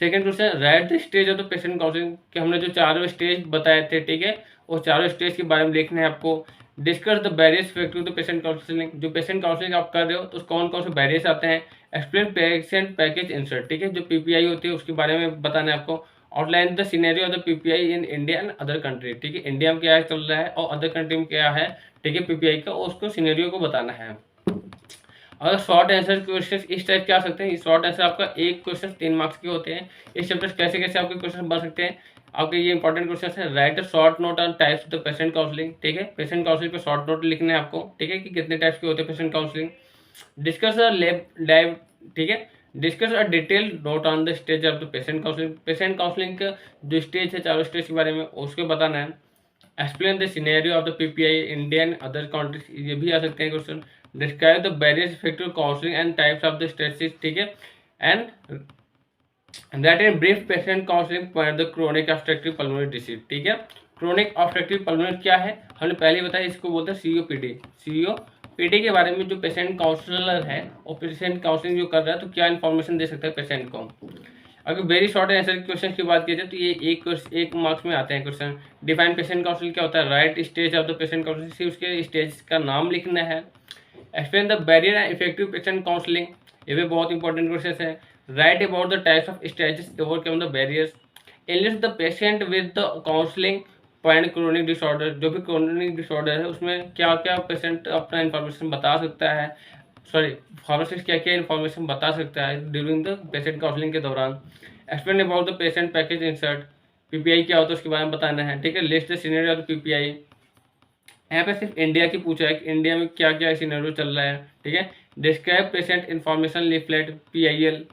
Second question, right the stage of the patient counselling, कि हमने जो चारों स्टेज बताए थे, ठीक है, वो चारों स्टेज के बारे में लिखना है आपको। Discuss the barriers factor the patient counselling, जो पेशेंट काउंसलिंग आप कर रहे हो तो कौन कौन से बैरियर्स आते हैं। एक्सप्लेन पेशेंट पैकेज इंसर्ट, ठीक है, जो पीपीआई होती है उसके बारे में बताना है आपको। Outline the scenario of the PPI in India and other country, ठीक है, इंडिया में क्या चल रहा है और अदर कंट्री में क्या है, ठीक है, पीपीआई का, उसको सिनेरियो को बताना है। अगर शॉर्ट आंसर क्वेश्चन इस टाइप के आ सकते हैं, शॉर्ट आंसर आपका एक क्वेश्चन 3 मार्क्स के होते हैं। इस चैप्टर कैसे कैसे आपके क्वेश्चन बन सकते हैं, आपके ये इंपॉर्टेंट क्वेश्चन है। Right a short note on types of the patient counselling, ठीक है, पेशेंट काउंसलिंग पे शॉर्ट नोट लिखना है आपको, ठीक है, कि कितने टाइप्स के होते हैं patient counselling. Discuss a lab dive, ठीक है, discuss a detail note on the stage of the patient counselling, patient counselling का जो स्टेज है चारों स्टेज के बारे में उसको बताना है। Explain the scenario of the PPI Indian other countries, ये भी आ सकते हैं question. Describe the barriers effective counselling and types of the stresses, ठीक है, and that in brief patient counselling for the chronic obstructive pulmonary disease, ठीक है। Chronic obstructive pulmonary क्या है, हमने पहले ही बताया, इसको बोलते हैं सीओपीडी। सीओपीडी के बारे में जो पेशेंट काउंसलर है और पेशेंट काउंसलिंग जो कर रहा है तो क्या इन्फॉर्मेशन दे सकता है पेशेंट को। अगर वेरी शॉर्ट आंसर क्वेश्चन की बात की जाए तो ये एक मार्क्स में आते हैं क्वेश्चन। डिफाइन पेशेंट काउंसलिंग क्या होता है, right stage of the patient counselling, उसके स्टेज का नाम लिखना है। Explain the barrier and effective patient counselling, ये भी बहुत इंपॉर्टेंट क्वेश्चन है। Right about the types of stages overcome the barriers. A-list the patient with the counselling point chronic disorder, जो भी क्रोनिक डिसऑर्डर है उसमें क्या क्या पेशेंट अपना इन्फॉर्मेशन बता सकता है, सॉरी फार्मासिस्ट क्या क्या इन्फॉर्मेशन बता सकता है ड्यूरिंग द पेशेंट काउंसलिंग के दौरान। Explain about the patient package insert, PPI क्या होता है उसके बारे में बताना है, ठीक है। List the scenario of the PPI, यहाँ पे सिर्फ इंडिया की पूछा है कि इंडिया में क्या क्या सिनेरियो चल रहा है, ठीक है। Describe patient information leaflet PIL,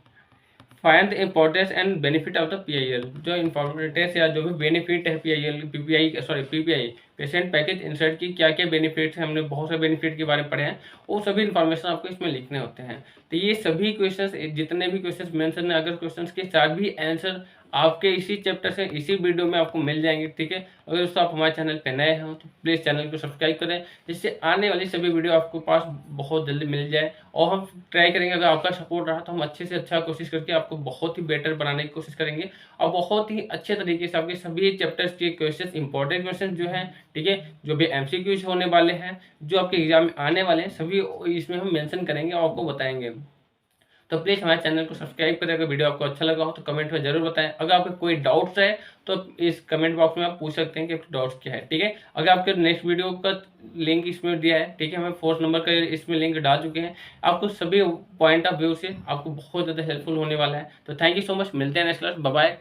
find the importance and benefit of the PIL. जो इम्पोर्टेंस या जो भी बेनिफिट है PIL PPI patient package insert की क्या क्या बेनिफिट्स हैं, हमने बहुत से बेनिफिट के बारे में पढ़े हैं, वो सभी इन्फॉर्मेशन आपको इसमें लिखने होते हैं। तो ये सभी क्वेश्चंस, जितने भी क्वेश्चंस मेंशन है, अगर क्वेश्चंस के चार भी आंसर आपके इसी चैप्टर से इसी वीडियो में आपको मिल जाएंगे, ठीक है। अगर दोस्तों आप हमारे चैनल पे नए हो तो प्लीज़ चैनल को सब्सक्राइब करें, जिससे आने वाली सभी वीडियो आपको पास बहुत जल्दी मिल जाए। और हम ट्राई करेंगे, अगर आपका सपोर्ट रहा तो हम अच्छे से अच्छा कोशिश करके आपको बहुत ही बेटर बनाने की कोशिश करेंगे, और बहुत ही अच्छे तरीके से आपके सभी चैप्टर्स के क्वेश्चन, इंपॉर्टेंट क्वेश्चन जो हैं, ठीक है, जो भी एमसीक्यूज होने वाले हैं, जो आपके एग्जाम में आने वाले हैं, सभी इसमें हम मेंशन करेंगे और आपको बताएंगे। तो प्लीज़ हमारे चैनल को सब्सक्राइब करें। अगर वीडियो आपको अच्छा लगा हो तो कमेंट में जरूर बताएं। अगर आपको कोई डाउट्स है तो इस कमेंट बॉक्स में आप पूछ सकते हैं कि आपके डाउट्स क्या है, ठीक है। अगर आपके नेक्स्ट वीडियो का लिंक इसमें दिया है, ठीक है, हमें 4 नंबर का इसमें लिंक डाल चुके हैं। आपको सभी पॉइंट ऑफ व्यू से आपको बहुत ज़्यादा हेल्पफुल होने वाला है। तो थैंक यू सो मच, मिलते हैं नेक्स्ट क्लास, बाय बाय।